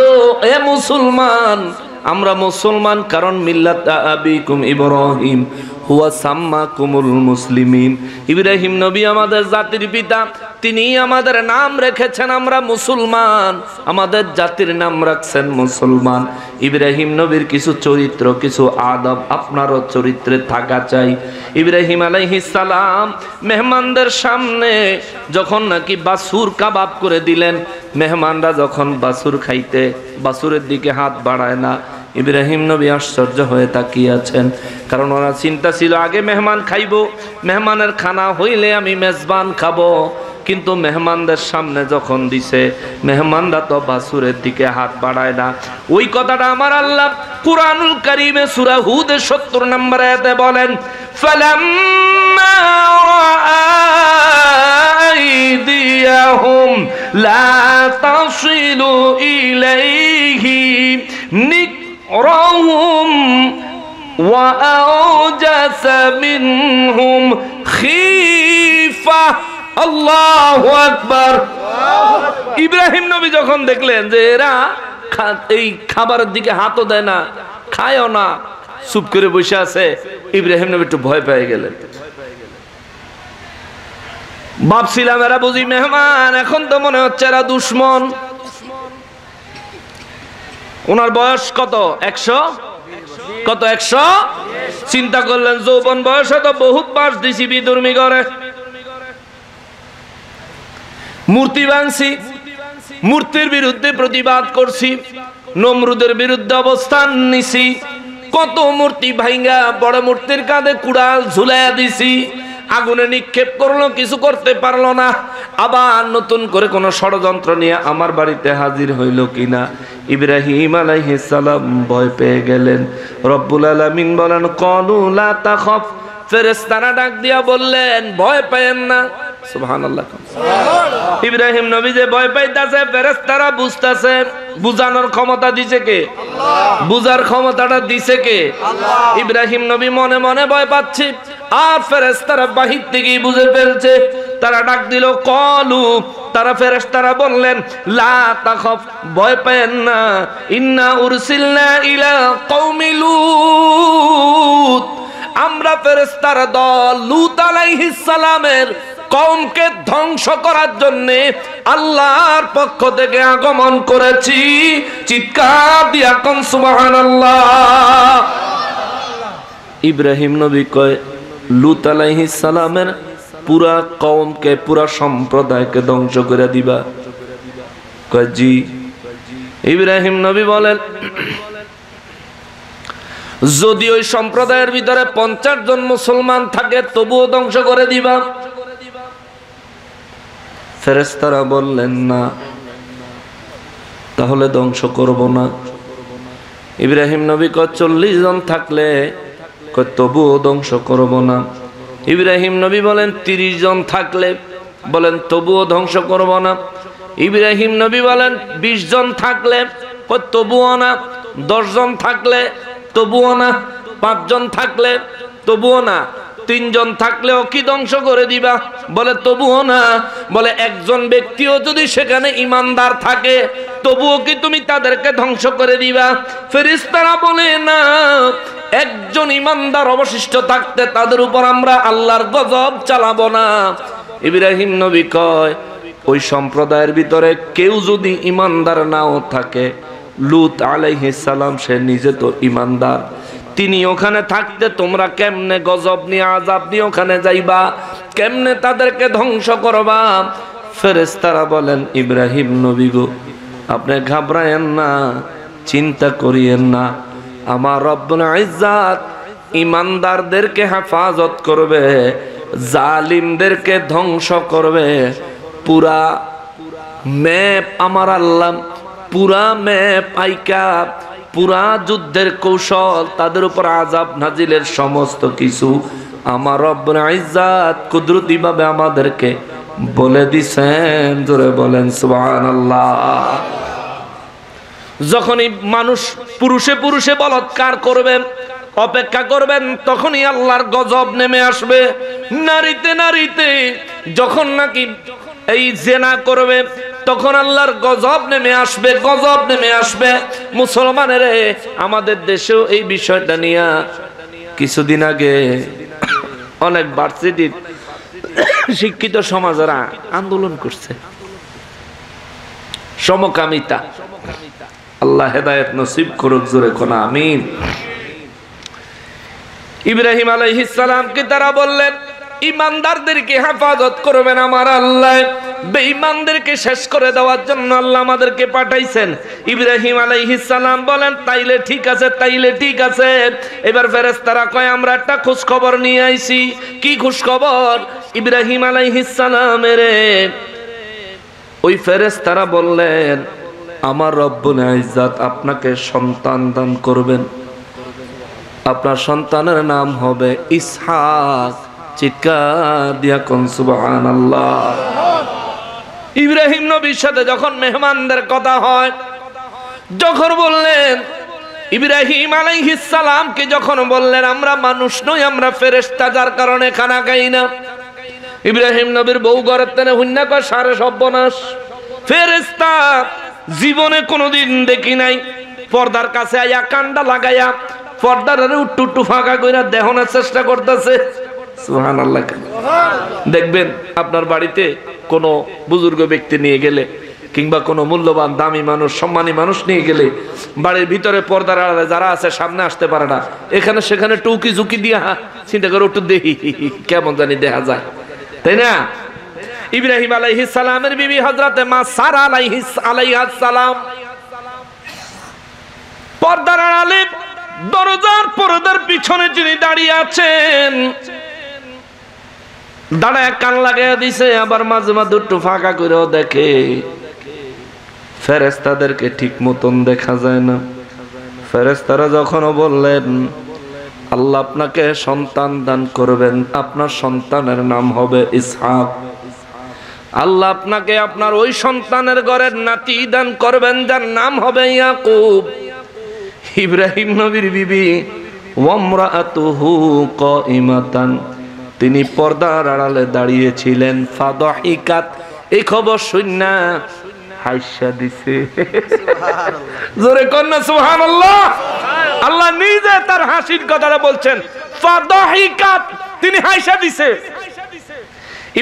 এ মুসলমান, আমরা মুসলমান কারণ মিল্লাত আবিকুম ইব্রাহিম হুয়া সাম্মাকুমুল মুসলিমিন। ইব্রাহিম নবী আমাদের জাতির পিতা, তিনি আমাদের নাম রেখেছেন আমরা মুসলমান, আমাদের জাতির নাম রাখছেন মুসলমান। ইব্রাহিম নবীর কিছু চরিত্র, কিছু আদব আপনারও চরিত্রে থাকা চাই। ইব্রাহিম আলাইহিস সালাম মেহমানদের সামনে যখন নাকি বাছুর কাবাব করে দিলেন, মেহমানরা যখন বাছুর খাইতে বাছুরের দিকে হাত বাড়ায় না, ইব্রাহিম নবী আশ্চর্য হয়ে তাকিয়ে আছেন। কারণ ওরা চিন্তা ছিল আগে মেহমান খাইবো, মেহমানের খানা হইলে আমি মেজবান খাবো। কিন্তু মেহমানদের সামনে যখন দিছে, মেহমানরা তো বাছুরের দিকে হাত বাড়ায় না। ওই কথাটা আমার আল্লাহ কুরআনুল কারীমে সূরা হুদের ৭০ নম্বর আয়াতে বলেন, ফালাম্মা আইদিয়াহুম লা তাসিলু ইলাইহি নিকরাহুম ওয়া আওজাসা মিনহুম খীফা। আল্লাহু আকবার। ইব্রাহিম নবী যখন দেখলেন যে এরা এই খাবারের দিকে হাতও দেয় না, খায়ও না, চুপ করে বসে আছে, ইব্রাহিম নবী একটু ভয় পেয়ে গেলেন। ভাবছিলাম এরা বুঝি মেহমান, এখন তো মনে হচ্ছে এরা দুশ্মন। ওনার বয়স কত? 100 কত? 100। চিন্তা করলেন যৌবন বয়সে তো বহুত বাস দিছি বিদুর্মি করে, মূর্তি ভাঙছি, মূর্তির বিরুদ্ধে প্রতিবাদ করছি, নমরুদের বিরুদ্ধে অবস্থান নিছি, কত মূর্তি ভাঙ্গা বড় মূর্তির কাঁধে কুড়াল ঝুলাইয়া দিছি, আগুনে নিক্ষেপ করলো, কিছু করতে পারলো না। আবার নতুন করে কোন ষড়যন্ত্র নিয়ে আমার বাড়িতে হাজির হইল কিনা। ইব্রাহিম আলাইহিস সালাম ভয় পেয়ে গেলেন। রব্বুল আলামিন বলেন, ক্বালু লা তাখাফ, ফেরেশতারা ডাক দিয়া বললেন ভয় পায়েন না। সুবহানাল্লাহ। ইব্রাহিম নবী যে ভয় পাইতাছে, ফেরেশতারা বুঝতাছে। বুঝানোর ক্ষমতা দিছে কে? আল্লাহ। বুঝার ক্ষমতাটা দিছে কে? আল্লাহ। ইব্রাহিম নবী মনে মনে ভয় পাচ্ছে, আর ফেরেশতারা বাহির থেকে বুঝে ফেলছে। তারা ডাক দিল ক্বালু, তারা ফেরেশতারা বললেন লা তাখাফ, ভয় পায়েন না, ইন্না উরসিলনা ইলা কওমি লূত, আমরা ফেরেশতার দল লূত আলাইহিস সালামের কওমকে ধ্বংস করার জন্য আল্লাহর পক্ষ থেকে আগমন করেছি। চিৎকার দিয়া কোন সুবহানাল্লাহ। ইব্রাহিম নবী কয় লূত আলাইহিস সালামের পুরা কওমকে, পুরা সম্প্রদায়কে ধ্বংস করে দিবা? কয় জি। ইব্রাহিম নবী বলেন, যদি ওই সম্প্রদায়ের ভিতরে 50 জন মুসলমান থাকে তবুও ধ্বংস করে দিবা? ফেরেশতারা বললেন না, তাহলে ধ্বংস করব না। ইব্রাহিম নবী কয় 40 জন থাকলে, কয় তবুও ধ্বংস করব না। ইব্রাহিম নবী বলেন 30 জন থাকলে, বলেন তবুও ধ্বংস করব না। ইব্রাহিম নবী বলেন 20 জন থাকলে, কয় তবুও না। 10 জন থাকলে তবুও না। 5 জন থাকলে তবুও না। 3 জন থাকলেও কি ধ্বংস করে দিবা? বলে তবুও না। বলে একজন ব্যক্তিও যদি সেখানে ইমানদার থাকে তবুও কি তুমি তাদেরকে ধ্বংস করে দিবা? ফেরেশতারা বলে না, একজন ইমানদার অবশিষ্ট থাকতে তাদের উপর আমরা আল্লাহর গজব চালাবো না। ইব্রাহিম নবী কয় ওই সম্প্রদায়ের ভিতরে কেউ যদি ইমানদার নাও থাকে, লূত আলাইহিস সালাম সে নিজে তো ইমানদার, তিনি ওখানে থাকতে তোমরা কেমনে গজব নিয়ে আযাব নিয়ে ওখানে যাইবা? কেমনে তাদেরকে ধ্বংস করবা? ফেরেশতারা বলেন ইব্রাহিম নবী গো, আপনি ঘাবড়ায়েন না, চিন্তা করিয়েন না, আমার রব্বুল ইজ্জাত ইমানদারদেরকে হেফাজত করবে, জালিমদেরকে ধ্বংস করবে। পুরা ম্যাপ আমার আল্লাহ, পুরা ম্যাপ আইকা, পুরা যুদ্ধের কৌশল, তাদের উপর আযাব নাজিলের সমস্ত কিছু আমার রব্বুল ইজ্জাত কুদরতি ভাবে আমাদেরকে বলে দিছেন। জোরে বলেন সুবহানাল্লাহ। যখনই মানুষ পুরুষে পুরুষে বলাৎকার করবেন, অপেক্ষা করবেন, তখনই আল্লাহর গজব নেমে আসবে। নারীতে নারীতে যখন নাকি এই জেনা করবে, তখন আল্লাহর গজব নেমে আসবে, গজব নেমে আসবে। মুসলমানের আমাদের দেশেও এই বিষয়টা নিয়ে কিছুদিন আগে অনেক ভার্সিটির শিক্ষিত সমাজেরা আন্দোলন করছে, সমকামিতা। আল্লাহ হেদায়েত নসিব করুক, জোরে কোন আমিন। ইব্রাহিম আলাইহিস সালামকে তারা বললেন, ইমানদারদেরকে হেফাজত করবেন আমার আল্লাহ, বেঈমানদেরকে শেষ করে দেওয়ার জন্য আল্লাহ আমাদেরকে পাঠাইছেন। ইব্রাহিম আলাইহিস সালাম বলেন, তাইলে ঠিক আছে, তাইলে ঠিক আছে। এবার ফেরেশতারা কয়, আমরা একটা খোঁজ খবর নিয়ে আইছি। কি খোঁজ খবর? ইব্রাহিম আলাইহিস সালামের ওই ফেরেশতারা বললেন, আমার রব্বুল ইজ্জত আপনাকে সন্তান দান করবেন, আপনার সন্তানের নাম হবে ইসহাক। চিৎকার দিয়া কোন সুবহানাল্লাহ। ইব্রাহিম নবীর সাথে যখন মেহমানদের কথা হয়, যখন বললেন ইব্রাহিম আলাইহিস সালামকে যখন বললেন, আমরা মানুষ নই, আমরা ফেরেশতা, যার কারণে খানা খাই না। ইব্রাহিম নবীর বউ ঘরের তেনে হুন্না কয়, সারে সর্বনাশ, ফেরেশতা জীবনে কোনোদিন দেখি নাই। পর্দার কাছে আইয়া কান্ডা লাগাইয়া পর্দার উট্টু ফাঁকা কইরা দেহনের চেষ্টা করতেছে। সুবহানাল্লাহ। দেখবেন আপনার বাড়িতে কোনো বুজুর্গ ব্যক্তি নিয়ে গেলে, কিংবা কোনো মূল্যবান দামি মানুষ, সম্মানী মানুষ নিয়ে গেলে, বাড়ির ভিতরে পর্দার আড়ালে যারা আছে সামনে আসতে পারে না, এখানে সেখানে টুকি ঝুঁকি দিয়া চিন্তা করে একটু দেখি কেমন জানি দেখা যায়, তাই না? ইব্রাহিম আলাইহিস সালামের বিবি হযরতে মা সারা আলাইহিস সালাম পর্দার আড়ালে দরজার পর্দার পিছনে যিনি দাঁড়িয়ে আছেন, দাঁড়ায় কান লাগাইয়া দিছে, আবার মাঝে মাঝে একটু ফাঁকা করেও দেখে। ফেরেশতাদেরকে ঠিক মতন দেখা যায় না। ফেরেশতারা যখনও বললেন, আল্লাহ আপনাকে সন্তান দান করবেন, আপনার সন্তানের নাম হবে ইসহাক, আল্লাহ আপনাকে আপনার ওই সন্তানের ঘরের নাতি দান করবেন, যার নাম হবে ইয়াকুব। ইব্রাহিম নবীর বিবি ওয়ামরাআতুহু কাইমাতান, তিনি পর্দার আড়ালে দাঁড়িয়েছিলেন। ফাদাহিকাত, এই খবর শুননা হাসিয়া দিছে। জোরে কন্যা সুবহানাল্লাহ। আল্লাহ নিজে তার হাসির কথাটা বলছেন, ফাদাহিকাত, তিনি হাসিয়া দিছে।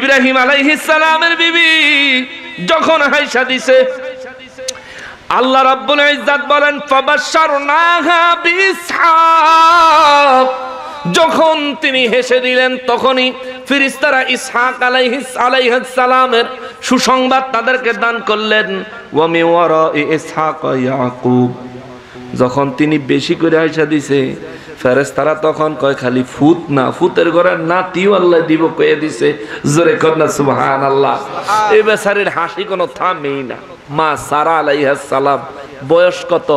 ইব্রাহিম আলাইহিস সালামের বিবি যখন হাসিয়া দিছে, আল্লাহ রাব্বুল ইজ্জত বলেন, ফাবাশশারনাহা বিইসহাক, যখন তিনি হেসে দিলেন তখনই ফেরেশতারা ইসহাক আলাইহিস সালামের সুসংবাদ তাদেরকে দান করলেন। ওয়া মিন ওয়ারাই ইসহাক ইয়াকুব, যখন তিনি বেশি করে আয়সা দিছে, ফেরেশতারা তখন কয়, খালি ফুত না, ফুতের ঘরের নাতিও আল্লাহ দিব কয়ে দিছে। জোরে কন্যা সুবহানাল্লাহ। এই বেচারির হাসি কোনো থামেই না। মা সারা আলাইহিস সালাম বয়স কত?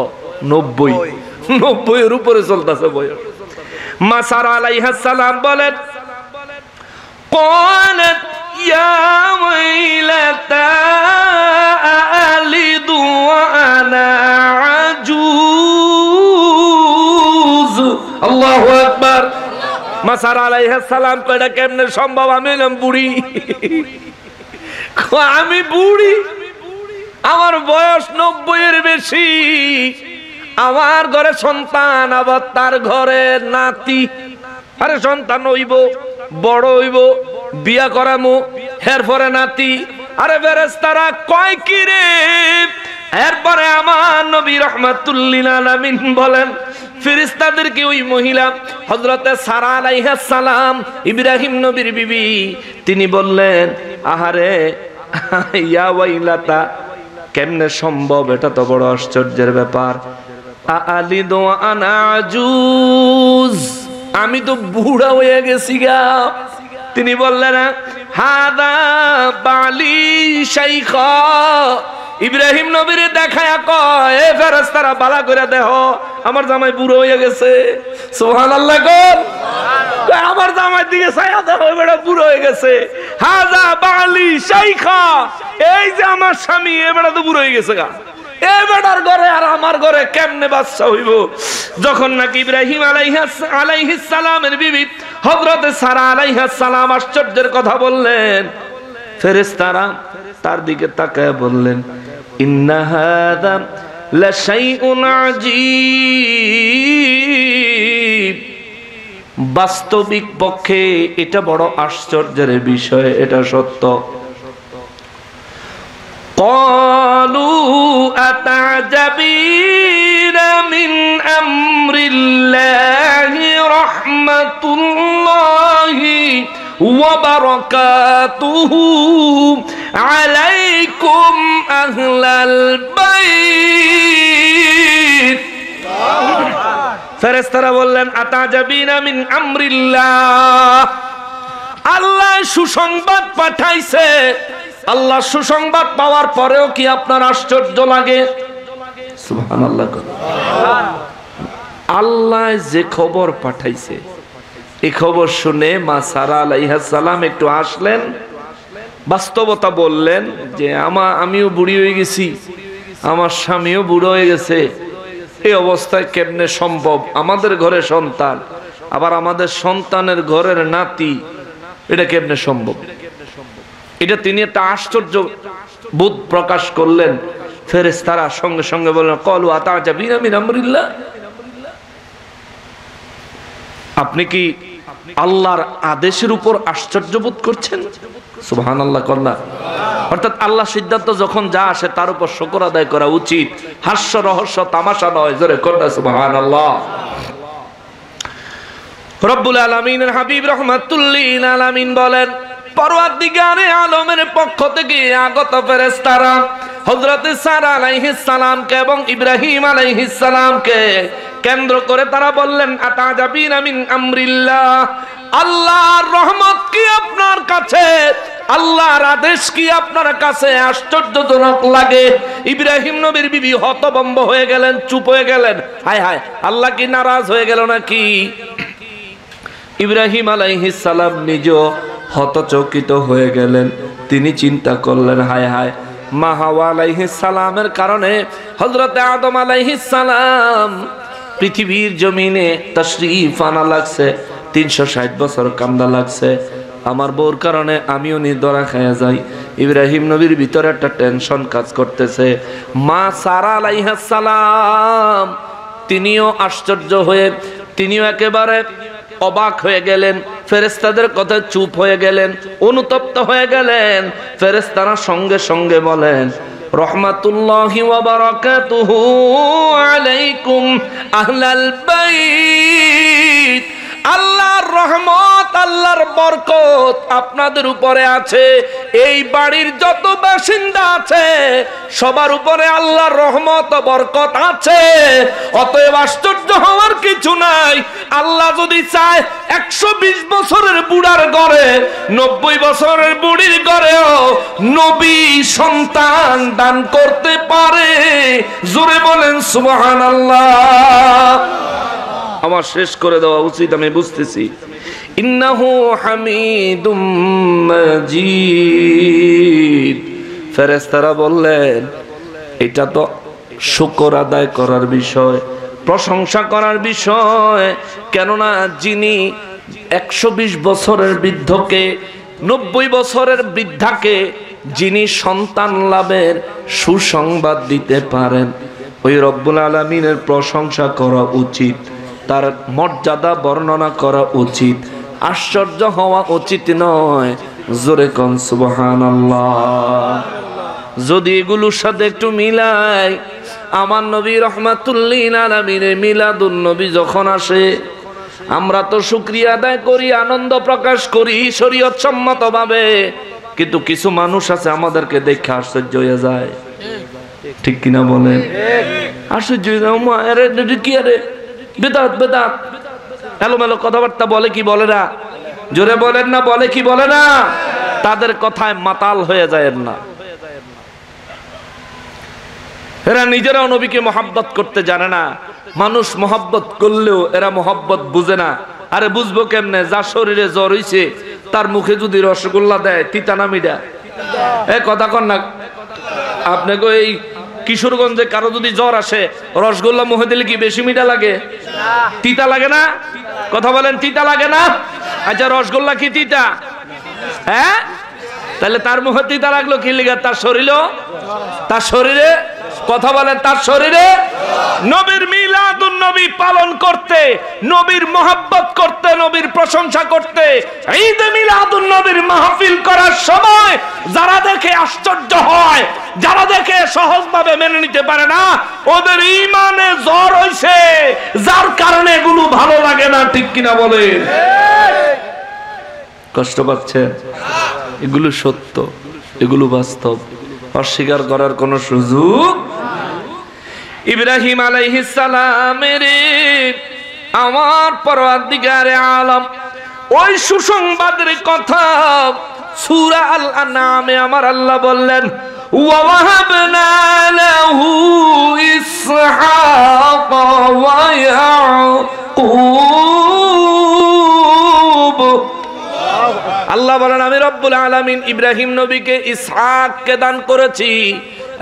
90 এর উপরে চলতেছে বয়স। মা সারা আলাইহিস সালাম বলেন, ক্বালাত ইয়া ওয়াইলাতা আলিদু ওয়া আনা আজুজ। আল্লাহু আকবার। মা সারা আলাইহিস সালাম কয়টা কেমনে সম্ভব? আমি হলাম বুড়ি, আমি বুড়ি, আমার বয়স 90 এর বেশি, আমার ঘরে সন্তান, আবার তার ঘরে নাতি। আরে সন্তান হইব, বড় হইব, বিয়া করামু, এরপরে নাতি। আরে ফেরেশতারা কয় কি রে? এরপরে আমার নবী রাহমাতুল লিল আলামিন বলেন, ফেরেশতাদেরকে ওই মহিলা হযরতে সারা আলাইহিস সালাম, ইব্রাহিম নবীর বিবি, তিনি বললেন, আহারে ইয়া ওয়াইলাতা, কেমনে সম্ভব? এটা তো বড় আশ্চর্যের ব্যাপার। আলিদু আনা আজুজ, আমি তো বুড়া হয়ে গেছি গা। তিনি বললেন, হাদা বালি শাইখা। ইব্রাহিম নবীর দেখায়া কয়, এ ফেরেশতারা বালা করে দেহ, আমার জামাই বুড়ো হয়ে গেছে। সুবহানাল্লাহ। আমার জামাই দিকে ছায়া দেহ, এবারে বুড়ো হয়ে গেছে। হাদা বালি শাইখা, এই যে আমার স্বামী, এবারে তো বুড়ো হয়ে গেছে গা। এ বেটার ঘরে আর আমার ঘরে কেমনে বাচ্চা হইব? যখন নাকি ইব্রাহিম আলাইহিস সালামের বিবি হযরত সারা আলাইহিস সালাম আশ্চর্যের কথা বললেন, ফেরেশতারা তার দিকে তাকায় বললেন, ইন্না হাযা লাশাইউন আজীব, বাস্তবিক পক্ষে এটা বড় আশ্চর্যের বিষয়, এটা সত্য। ক্বালু আতাজাবিনা মিন আমরিল্লাহি রাহমাতুল্লাহি ওয়া বারাকাতুহু আলাইকুম আহলাল বাইত। ফেরেশতারা বললেন, আতাজাবিনা মিন আমরিল্লাহ, আল্লাহ সুসংবাদ পাঠাইছে। আল্লাহ সুসংবাদ পাওয়ার পরেও কি আপনার আশ্চর্য লাগে? সুবহানাল্লাহ। আল্লাহ যে খবর পাঠাইছে, এই খবর শুনে মা সারা আলাইহিস সালাম একটু আসলেন, বাস্তবতা বললেন যে আমিও বুড়ি হয়ে গেছি, আমার স্বামীও বুড়ো হয়ে গেছে, এই অবস্থায় কেমনে সম্ভব? আমাদের ঘরে সন্তান, আবার আমাদের সন্তানের ঘরের নাতি, এটা কেমনে সম্ভব? এটা তিনি একটা আশ্চর্য বোধ প্রকাশ করলেন। ফেরেশতারা সঙ্গে সঙ্গে বললেন, ক্বালু আতাজাবিনা মিন আমরিল্লাহ, আপনি কি আল্লাহর আদেশের উপর আশ্চর্য বোধ করছেন? সুবহানাল্লাহ কন্যা। অর্থাৎ আল্লাহ সিদ্ধান্ত যখন যা আসে তার উপর শুকর আদায় করা উচিত, হাস্য রহস্য তামাশা নয়। জোরে কন্যা সুবহানাল্লাহ। রব্বুল আলামিনের হাবিব রাহমাতুল লিল আলামিন বলেন, পরওয়ারদিগারে আলমের পক্ষ থেকে আগত ফেরেশতারা হযরত সারা আলাইহিস সালামকে এবং ইব্রাহিম আলাইহিস সালামকে কেন্দ্র করে তারা বললেন, আতাজাবিনা মিন আমরিল্লাহ, আল্লাহর রহমত কি আপনার কাছে, আল্লাহর আদেশ কি আপনার কাছে আশ্চর্যজনক লাগে? ইব্রাহিম নবীর বিবি হতভম্ব হয়ে গেলেন, চুপ হয়ে গেলেন। হায় হায়, আল্লাহ কি নারাজ হয়ে গেল নাকি? ইব্রাহিম আলাইহিস সালাম নিজেও হতচকিত হয়ে গেলেন। তিনি চিন্তা করলেন, হায় হায়, মা হাওয়া আলাইহিস সালামের কারণে হযরত আদম আলাইহিস সালাম পৃথিবীর জমিনে তাশরীফ আনা লাগছে, 360 বছর কামদা লাগছে। আমার বউর কারণে আমিও নির্দরা খেয়ে যাই। ইব্রাহিম নবীর ভিতরে একটা টেনশন কাজ করতেছে। মা সারা আলাইহিস সালাম তিনিও আশ্চর্য হয়ে, তিনিও একেবারে অবাক হয়ে গেলেন, ফেরেশতাদের কথা চুপ হয়ে গেলেন, অনুতপ্ত হয়ে গেলেন। ফেরেশতারা সঙ্গে সঙ্গে বলেন, রহমাতুল্লাহি ওয়া বারাকাতুহু আলাইকুম আহলাল বাইত, আল্লাহর রহমত, আল্লাহর বরকত আপনাদের উপরে আছে। এই বাড়ির যত বাসিন্দা আছে সবার উপরে আল্লাহর রহমত ও বরকত আছে। অতএব আশ্চর্য হওয়ার কিছু নাই। আল্লাহ যদি চায় 120 বছরের বুড়ার ঘরে, 90 বছরের বুড়ির ঘরেও নবী সন্তান দান করতে পারে। জোরে বলেন সুবহানাল্লাহ। আমার শেষ করে দেওয়া উচিত, আমি বুঝতেছি। ইন্নাহু হামিদুম মাজিদ। ফেরেশতারা বললেন, এটা তো শুকর আদায় করার বিষয়, প্রশংসা করার বিষয়। কেননা যিনি 120 বছরের বৃদ্ধকে, 90 বছরের বৃদ্ধাকে যিনি সন্তান লাভের সুসংবাদ দিতে পারেন, ওই রব্বুল আলামিনের প্রশংসা করা উচিত, তার মর্যাদা বর্ণনা করা উচিত, আশ্চর্য হওয়া উচিত নয়। জোরে কোন সুবহানাল্লাহ। যদি এগুলোর সাথে একটু মিলাই, আমার নবী রাহমাতুল লিল আলামিনের মিলাদুন নবী যখন আসে, আমরা তো শুকরিয়া আদায় করি, আনন্দ প্রকাশ করি শরীয়ত সম্মতভাবে, কিন্তু কিছু মানুষ আছে আমাদেরকে দেখে আশ্চর্য হয়ে যায়। ঠিক কিনা বলেন? আশ্চর্য কি আরে বেদাত বেদাত এলোমেলো কথাবার্তা বলে কি বলে না? জোরে বলেন না, বলে কি বলে না? তাদের কথায় মাতাল হয়ে যায় না। এরা নিজেরাও নবীকে মহব্বত করতে জানে না। মানুষ মহব্বত করলেও এরা মহব্বত বুঝে না। আরে বুঝবো কেমনে? যার শরীরে জ্বর হইছে তার মুখে যদি রসগোল্লা দেয়, তিতা না মিডা? এ কথা কন না। আপনাকে এই কিশোরগঞ্জে কারো যদি জ্বর আসে রসগোল্লা মুখে দিলে কি বেশি মিঠা লাগে? তিতা লাগে না? কথা বলেন, তিতা লাগে না? আচ্ছা রসগোল্লা কি তিতা? হ্যাঁ, তাহলে তার মুখে তিতা লাগলো কি লিগা? তার শরীরে কথা বলেন, তার শরীরে নবীর মিলাদুন নবী পালন করতে, নবীর মোহাব্বত করতে, নবীর প্রশংসা করতে, ঈদ মিলাদুন নবীর মাহফিল করার সময় যারা দেখে আশ্চর্য হয়, যারা দেখে সহজভাবে মেনে নিতে পারে না, ওদের ঈমানে জ্বর হইছে, যার কারণে এগুলো ভালো লাগে না। ঠিক কিনা বলেন? কষ্ট পাচ্ছেন? এগুলো সত্য, এগুলো বাস্তব, অস্বীকার করার কোন সুযোগ। ইব্রাহিম আলাইহিস সালামের আমার পরওয়ারদিগারে আলম ওই সুসংবাদের কথা সূরা আল আনআমে আমার আল্লাহ বললেন, ওয়া ওয়াহাবনা লাহু ইসহাক ওয়া ইয়াকুব। আল্লাহ বলেন, আমি রব্বুল আলামিন ইব্রাহিম নবীকে ইসহাককে দান করেছি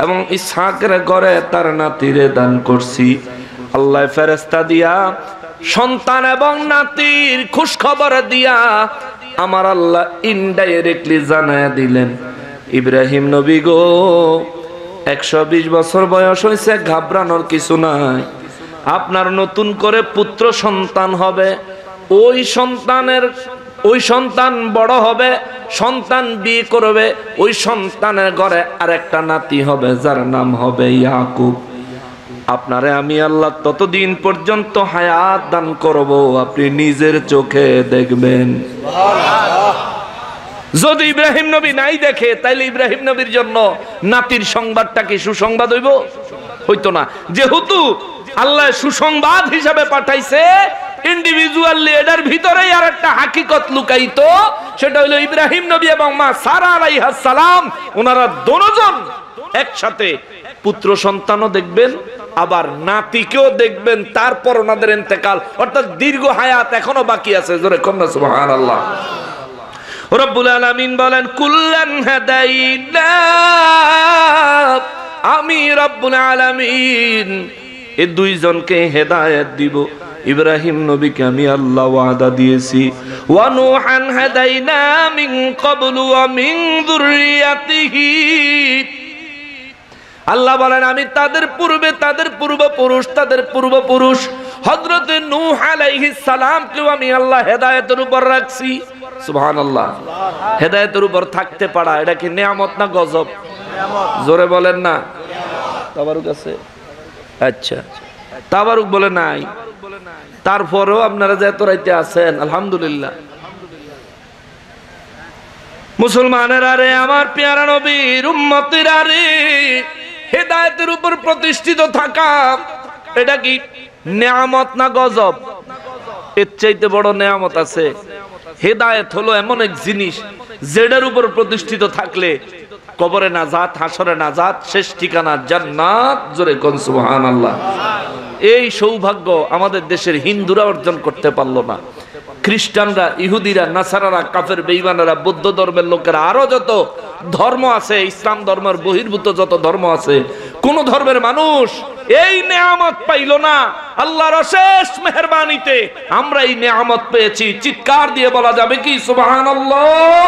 এবং ইসহাকের ঘরে তার নাতিরে দান করছি। আল্লাহ ফেরেশতা দিয়া সন্তান এবং নাতির খুশ খবর দিয়া আমার আল্লাহ ইনডাইরেক্টলি জানায়া দিলেন, ইব্রাহিম নবী গো 120 বছর বয়স হয়েছে, ঘাবড়ানোর কিছু নাই। আপনার নতুন করে পুত্র সন্তান হবে, ওই সন্তান বড় হবে, সন্তান বিয়ে করবে, ওই সন্তানের ঘরে আরেকটা নাতি হবে যার নাম হবে ইয়াকুব। আপনারে আমি আল্লাহ ততদিন পর্যন্ত হায়াত দান করব, আপনি নিজের চোখে দেখবেন। যদি ইব্রাহিম নবী নাই দেখে, তাইলে ইব্রাহিম নবীর জন্য নাতির সংবাদটা কি সুসংবাদ হইব? হইতো না। যেহেতু আল্লাহ সুসংবাদ হিসাবে পাঠাইছে, ইন্ডিভিজুয়ালি এটার ভিতরেই আর একটা হাকিকত লুকাইতো, সেটা হলো ইব্রাহিম নবী এবং মা সারা আলাইহিস সালাম, ওনারা দুজন একসাথে পুত্র সন্তানও দেখবেন, আবার নাতিকেও দেখবেন। তারপর ওনাদের ইন্তেকাল, অর্থাৎ দীর্ঘ হায়াত এখনো বাকি আছে। জোরে কন্যা সুবহানাল্লাহ। রব্বুল আলামিন বলেন, কুল্লান হাদাইনা, আমি রব্বুল আলামিন এই দুইজনকে হেদায়েত দিব। ইব্রাহিম নবীকে আমি আল্লাহ ওয়াদা দিয়েছি, ওয়া নূহান হাদাইনা মিন ক্বাবলু ওয়া মিন যুররিয়াতিহি। আল্লাহ বলেন, আমি তাদের পূর্বে, তাদের পূর্বপুরুষ হযরত নূহ আলাইহিস সালামকেও আমি আল্লাহ হেদায়েতের উপর রাখছি। সুবহানাল্লাহ। হেদায়েতের উপর থাকতে পারা এটা কি নিয়ামত না গজব? জোরে বলেন না। তাবারুক আছে? আচ্ছা, তাবারুক বলে নাই, তারপরেও আপনারা যে এত রাইতে আছেন, আলহামদুলিল্লাহ। মুসলমানেরা রে, আমার পেয়ারা নবীর উম্মতিরা রে, হেদায়েতের উপর প্রতিষ্ঠিত থাকা এটা কি নিয়ামত না গজব? এর চাইতে বড় নিয়ামত আছে? হেদায়েত হলো এমন এক জিনিস যেটার উপর প্রতিষ্ঠিত থাকলে কবরে নাজাত, হাসরে নাজাত, শেষ ঠিকানা জান্নাত। জোরে কোন সুবহানাল্লাহ। এই সৌভাগ্য আমাদের দেশের হিন্দুরা অর্জন করতে পারলো না। খ্রিস্টানরা, ইহুদিরা, নাসারারা, কাফের বেঈমানেরা, বৌদ্ধ ধর্মের লোকেরা, আরো যত ধর্ম আছে, ইসলাম ধর্মের বহির্ভূত যত ধর্ম আছে, কোন ধর্মের মানুষ এই নেয়ামত পাইল না। আল্লাহর অশেষ মেহেরবানিতে আমরা এই নেয়ামত পেয়েছি। চিৎকার দিয়ে বলা যাবে কি সুবহানাল্লাহ,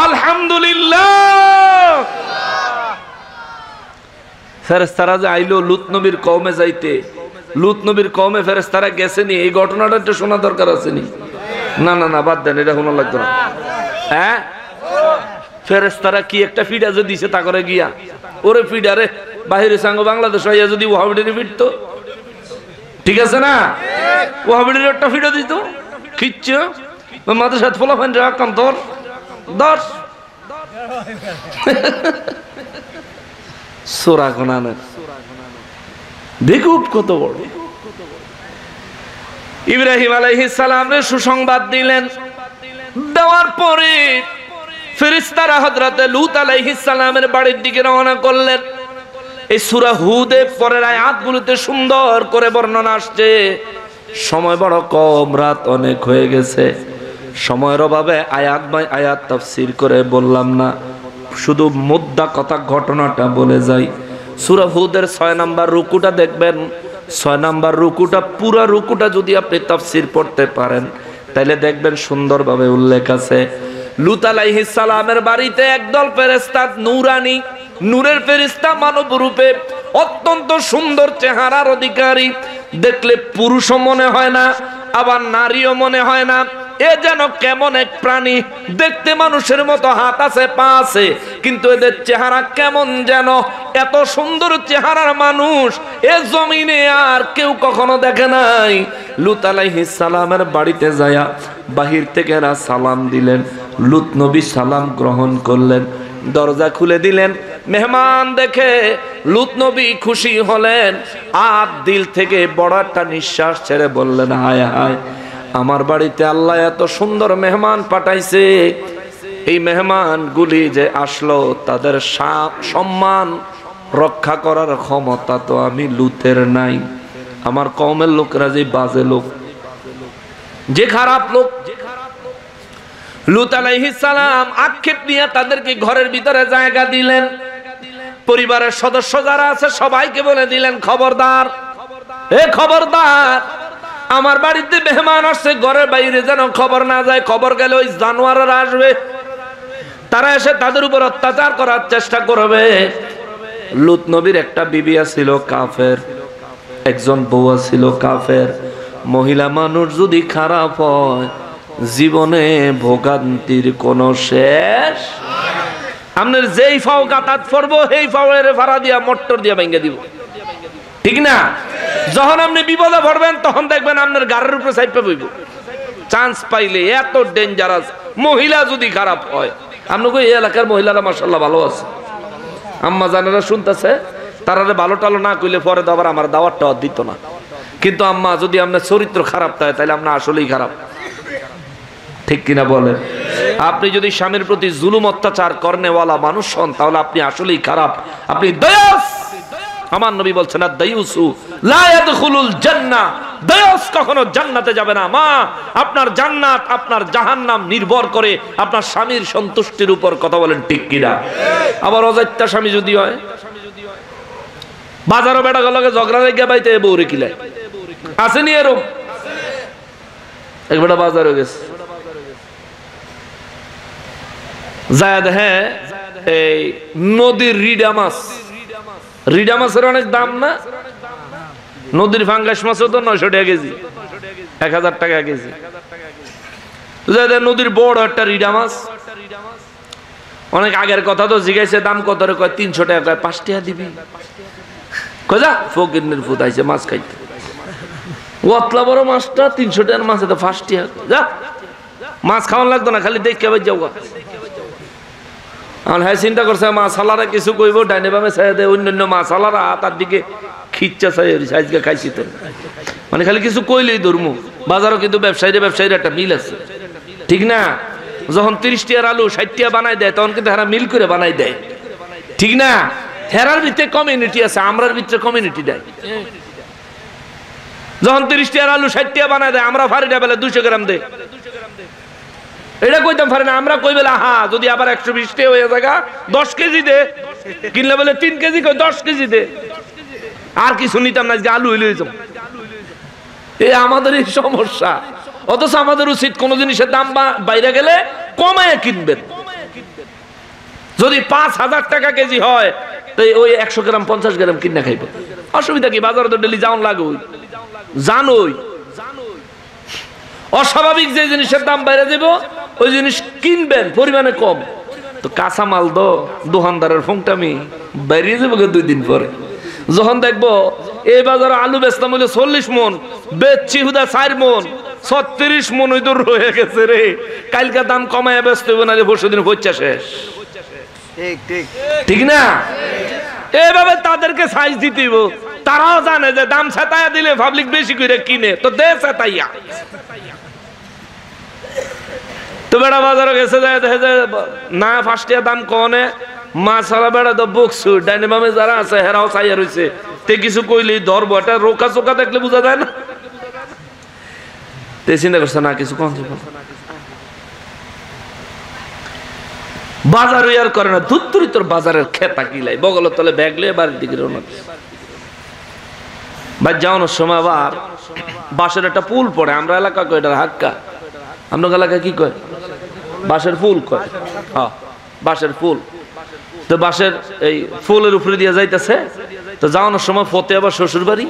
আলহামদুলিল্লাহ। ফেরেশতারা যে আইলো লূত নবীর কওমে যাইতে, লূত নবীর কওমে ফেরেশতারা গেছেনি, এই ঘটনাটা একটু শোনা দরকার আছে নি? না না না, বাদ দেন, এটা শোনা লাগতো না। হ্যাঁ, ফেরেশতারা কি একটা ফিডা যে দিছে তা করে গিয়া, ওরে ফিডারে বাহিরে সাঙ্গ বাংলাদেশ হইয়া যদি ওয়াহাবিদের ফিরতো, ঠিক আছে না? ওয়াহাবিদের একটা ফিডা দিত, খিচ্ছে মাদ্রাসাত ফলাফান রাখাম তোর 10 সোরা কোনানে দেখুব কত বড়। ইব্রাহিম আলাইহিস সালামরে সুসংবাদ দিলেন, দেওয়ার পরে ফেরেশতারা হযরতে লূত আলাইহিস সালামের বাড়ির দিকে রওনা করলেন। এই সূরা হুদে পরের আয়াতগুলোতে সুন্দর করে বর্ণনা আসছে। সময় বড় কম, রাত অনেক হয়ে গেছে, সময়ের অভাবে আয়াত বাই আয়াত তাফসীর করে বললাম না, শুধু মুদ্দা কথা ঘটনাটা বলে যাই। সূরা হুদের 6 নাম্বার রুকুটা দেখবেন, 6 নাম্বার রুকুটা পুরা রুকুটা যদি আপনি তাফসীর পড়তে পারেন তাহলে দেখবেন সুন্দরভাবে উল্লেখ আছে লূত আলাইহিস সালামের বাড়িতে একদল ফেরেশতা নূরানী, নূরের ফেরেশতা মানব রূপে, অত্যন্ত সুন্দর চেহারার অধিকারী, দেখলে পুরুষও মনে হয় না আবার নারীও মনে হয় না, এ যেন কেমন এক প্রাণী, দেখতে মানুষের মতো হাত আছে পা আছে, কিন্তু এদের চেহারা কেমন যেন, এত সুন্দর চেহারার মানুষ এ জমিনে আর কেউ কখনো দেখে নাই। লূত আলাইহিস সালামের বাড়িতে যায়া বাহির থেকে এরা সালাম দিলেন, লূত নবী সালাম গ্রহণ করলেন, দরজা খুলে দিলেন, মেহমান দেখে লূত নবী খুশি হলেন, আর দিল থেকে বড় একটা নিঃশ্বাস ছেড়ে বললেন, হায় হায়, আমার বাড়িতে আল্লাহ এত সুন্দর মেহমান পাঠাইছে, এই মেহমানগুলি যে আসলো তাদের সম্মান রক্ষা করার ক্ষমতা তো আমি লূতের নাই। আমার কওমের লোকরা যে বাজে লোক, যে খারাপ লোক, লূত আলাইহিস সালাম আক্ষেপ নিয়ে তাদেরকে ঘরের ভিতরে জায়গা দিলেন, পরিবারের সদস্য যারা আছে সবাইকে বলে দিলেন, খবরদার, এ খবরদার, আমার বাড়িতে মেহমান আসছে, ঘরের বাইরে যেন খবর না যায়, খবর গেলে ওই জানোয়াররা আসবে, তারা এসে তাদের উপর অত্যাচার করার চেষ্টা করবে। লূত নবীর একটা বিবি ছিল কাফের, একজন বউ ছিল কাফের। মহিলা মানুষ যদি খারাপ হয় জীবনে ভোগান্তির কোনো শেষ। আপনার যেই ফাও গাতাত পড়বো সেই ফাওয়ের ভাড়া দিয়া মোটর দিয়া ভেঙে দিব, ঠিক না? যখন আপনি বিপদে পড়বেন তখন দেখবেন আপনার গাড়ির উপরে সাইডে বইব, চান্স পাইলে। এত ডেঞ্জারাস মহিলা যদি খারাপ হয়। আপনাকে এই এলাকার মহিলারা মাশাআল্লাহ ভালো আছে, আম্মা জানেরা শুনতেছে, তারা ভালো টালো না কইলে পরে তো আবার আমার দাওয়াতটা দিত না। কিন্তু আম্মা যদি আপনার চরিত্র খারাপ থাকে তাহলে আপনার আসলেই খারাপ, ঠিক কিনা বলেন? আপনি যদি স্বামীর প্রতি জুলুম অত্যাচার করনেওয়ালা মানুষ হন তাহলে আপনি আসলেই খারাপ, আপনি দায়ুস। আমার নবী বলছেন, দায়ুসু লা ইয়াদখুলুল জান্নাহ, দায়ুস কখনো জান্নাতে যাবে না। মা, আপনার জান্নাত আপনার জাহান্নাম নির্ভর করে আপনার স্বামীর সন্তুষ্টির উপর। কথা বলেন ঠিক কিনা? আবার অজাত্যা স্বামী যদি হয়, বাজারও বেটা গলকে ঝগড়া লেগে বাইতে বউরে কিলায়, আসেনি এরকম? একবার বাজারে গেছে, যায় দেখে এই নদীর রিডা মাছ, রিডা মাছের অনেক দাম না? নদীর ফাঙ্গাস মাছও তো 900 টাকা কেজি, 1000 টাকা কেজি। নদীর বড় একটা রিডা মাছ, অনেক আগের কথা তো জিজ্ঞাসা দাম কত রে, কয় 300 টাকা, কয় 5 টাকা দিবি, কয় যা ফকিরের ফুট আইছে মাছ খাইতে, ওতলা বড় মাছটা 300 টাকার মাছ, তো 5 টাকা, যা মাছ খাওয়ান লাগতো না, খালি দেখে আবার যাও। আমার হ্যাঁ চিন্তা করছে মাছালারা কিছু কইব, ডাইনে বামে চাই দেয়, অন্যান্য মাছালারা তার দিকে খিচ্ছা চাই আজকে খাইছি তো, মানে খালি কিছু কইলেই ধর্ম। বাজারও কিন্তু ব্যবসায়ীরা একটা মিল আছে, ঠিক না? যখন 30 টাকার আলু 60 টাকা বানাই দেয় তখন কিন্তু হেরা মিল করে বানাই দেয়, ঠিক না? হেরার ভিতরে কমিউনিটি আছে, আমরার ভিতরে কমিউনিটি দেয়। যখন 30 টাকার আলু 60 টাকা বানাই দেয়, আমরা ফারিটা বেলা 200 গ্রাম দেয়, এটা কইতাম পারে না। আমরা কই বেলা হ্যাঁ যদি আবার 120 টাকা হয়ে জায়গা 10 কেজি দে, কিনলে বলে 3 কেজি, কই 10 কেজি দে, আর কিছু নিতাম না, আলু হইলে যাও। এই আমাদের এই সমস্যা। অথচ আমাদের উচিত কোন জিনিসের দাম বাইরে গেলে কমায় কিনবেন। যদি 5000 টাকা কেজি হয় তো ওই 100 গ্রাম 50 গ্রাম কিনা খাইবে, অসুবিধা কি? বাজারে তো ডেলি যাওন লাগে, জানোই। অস্বাভাবিক যে জিনিসের দাম বাইরে দেব ওই জিনিস কিনবেন পরিমাণে কম। তো কাঁচা মাল দো দোকানদারের ফোংটামি বাইরে যাবো 2 দিন পরে। যখন দেখবো এই বাজারে আলু বেচতাম হইলে 40 মন, বেচছি হুদা 4 মন, 36 মন ওই দূর রয়ে গেছে রে। কালকে দাম কমায় ব্যস্ত হইব না, পরশু দিন হচ্ছে শেষ, ঠিক না? এইভাবে তাদেরকে সাইজ দিতে হইব। তারাও জানে যে দাম ছাতাইয়া দিলে পাবলিক বেশি করে কিনে, তো দে ছাতাইয়া। তো বেড়া বাজারে গেছে যায় দেখে যে না 5 টাকা দাম কনে, মাছালা বেড়া তো বকছু, ডাইনে বামে যারা আছে হেরাও চাইয়া রয়েছে, তে কিছু কইলেই ধরবো। এটা রোকা চোকা দেখলে বোঝা যায় না, তে চিন্তা করছে না কিছু কম। বাজার আর করে না, ধুত্তুরি তোর বাজারের খেতা কিলাই বগলের তলে ব্যাগ লিয়ে বাড়ির দিকে রওনা বা যাওয়ানোর সময় আবার বাঁশের একটা পুল পড়ে, আমরা এলাকা কয় এটা হাক্কা, আপনার এলাকায় কি কয়? বাঁশের ফুল কয়। হ্যাঁ, বাঁশের ফুল। তো বাঁশের এই ফুলের উপরে দিয়ে যাইতেছে, তো যাওয়ানোর সময় ফতে আবার শ্বশুর বাড়ি,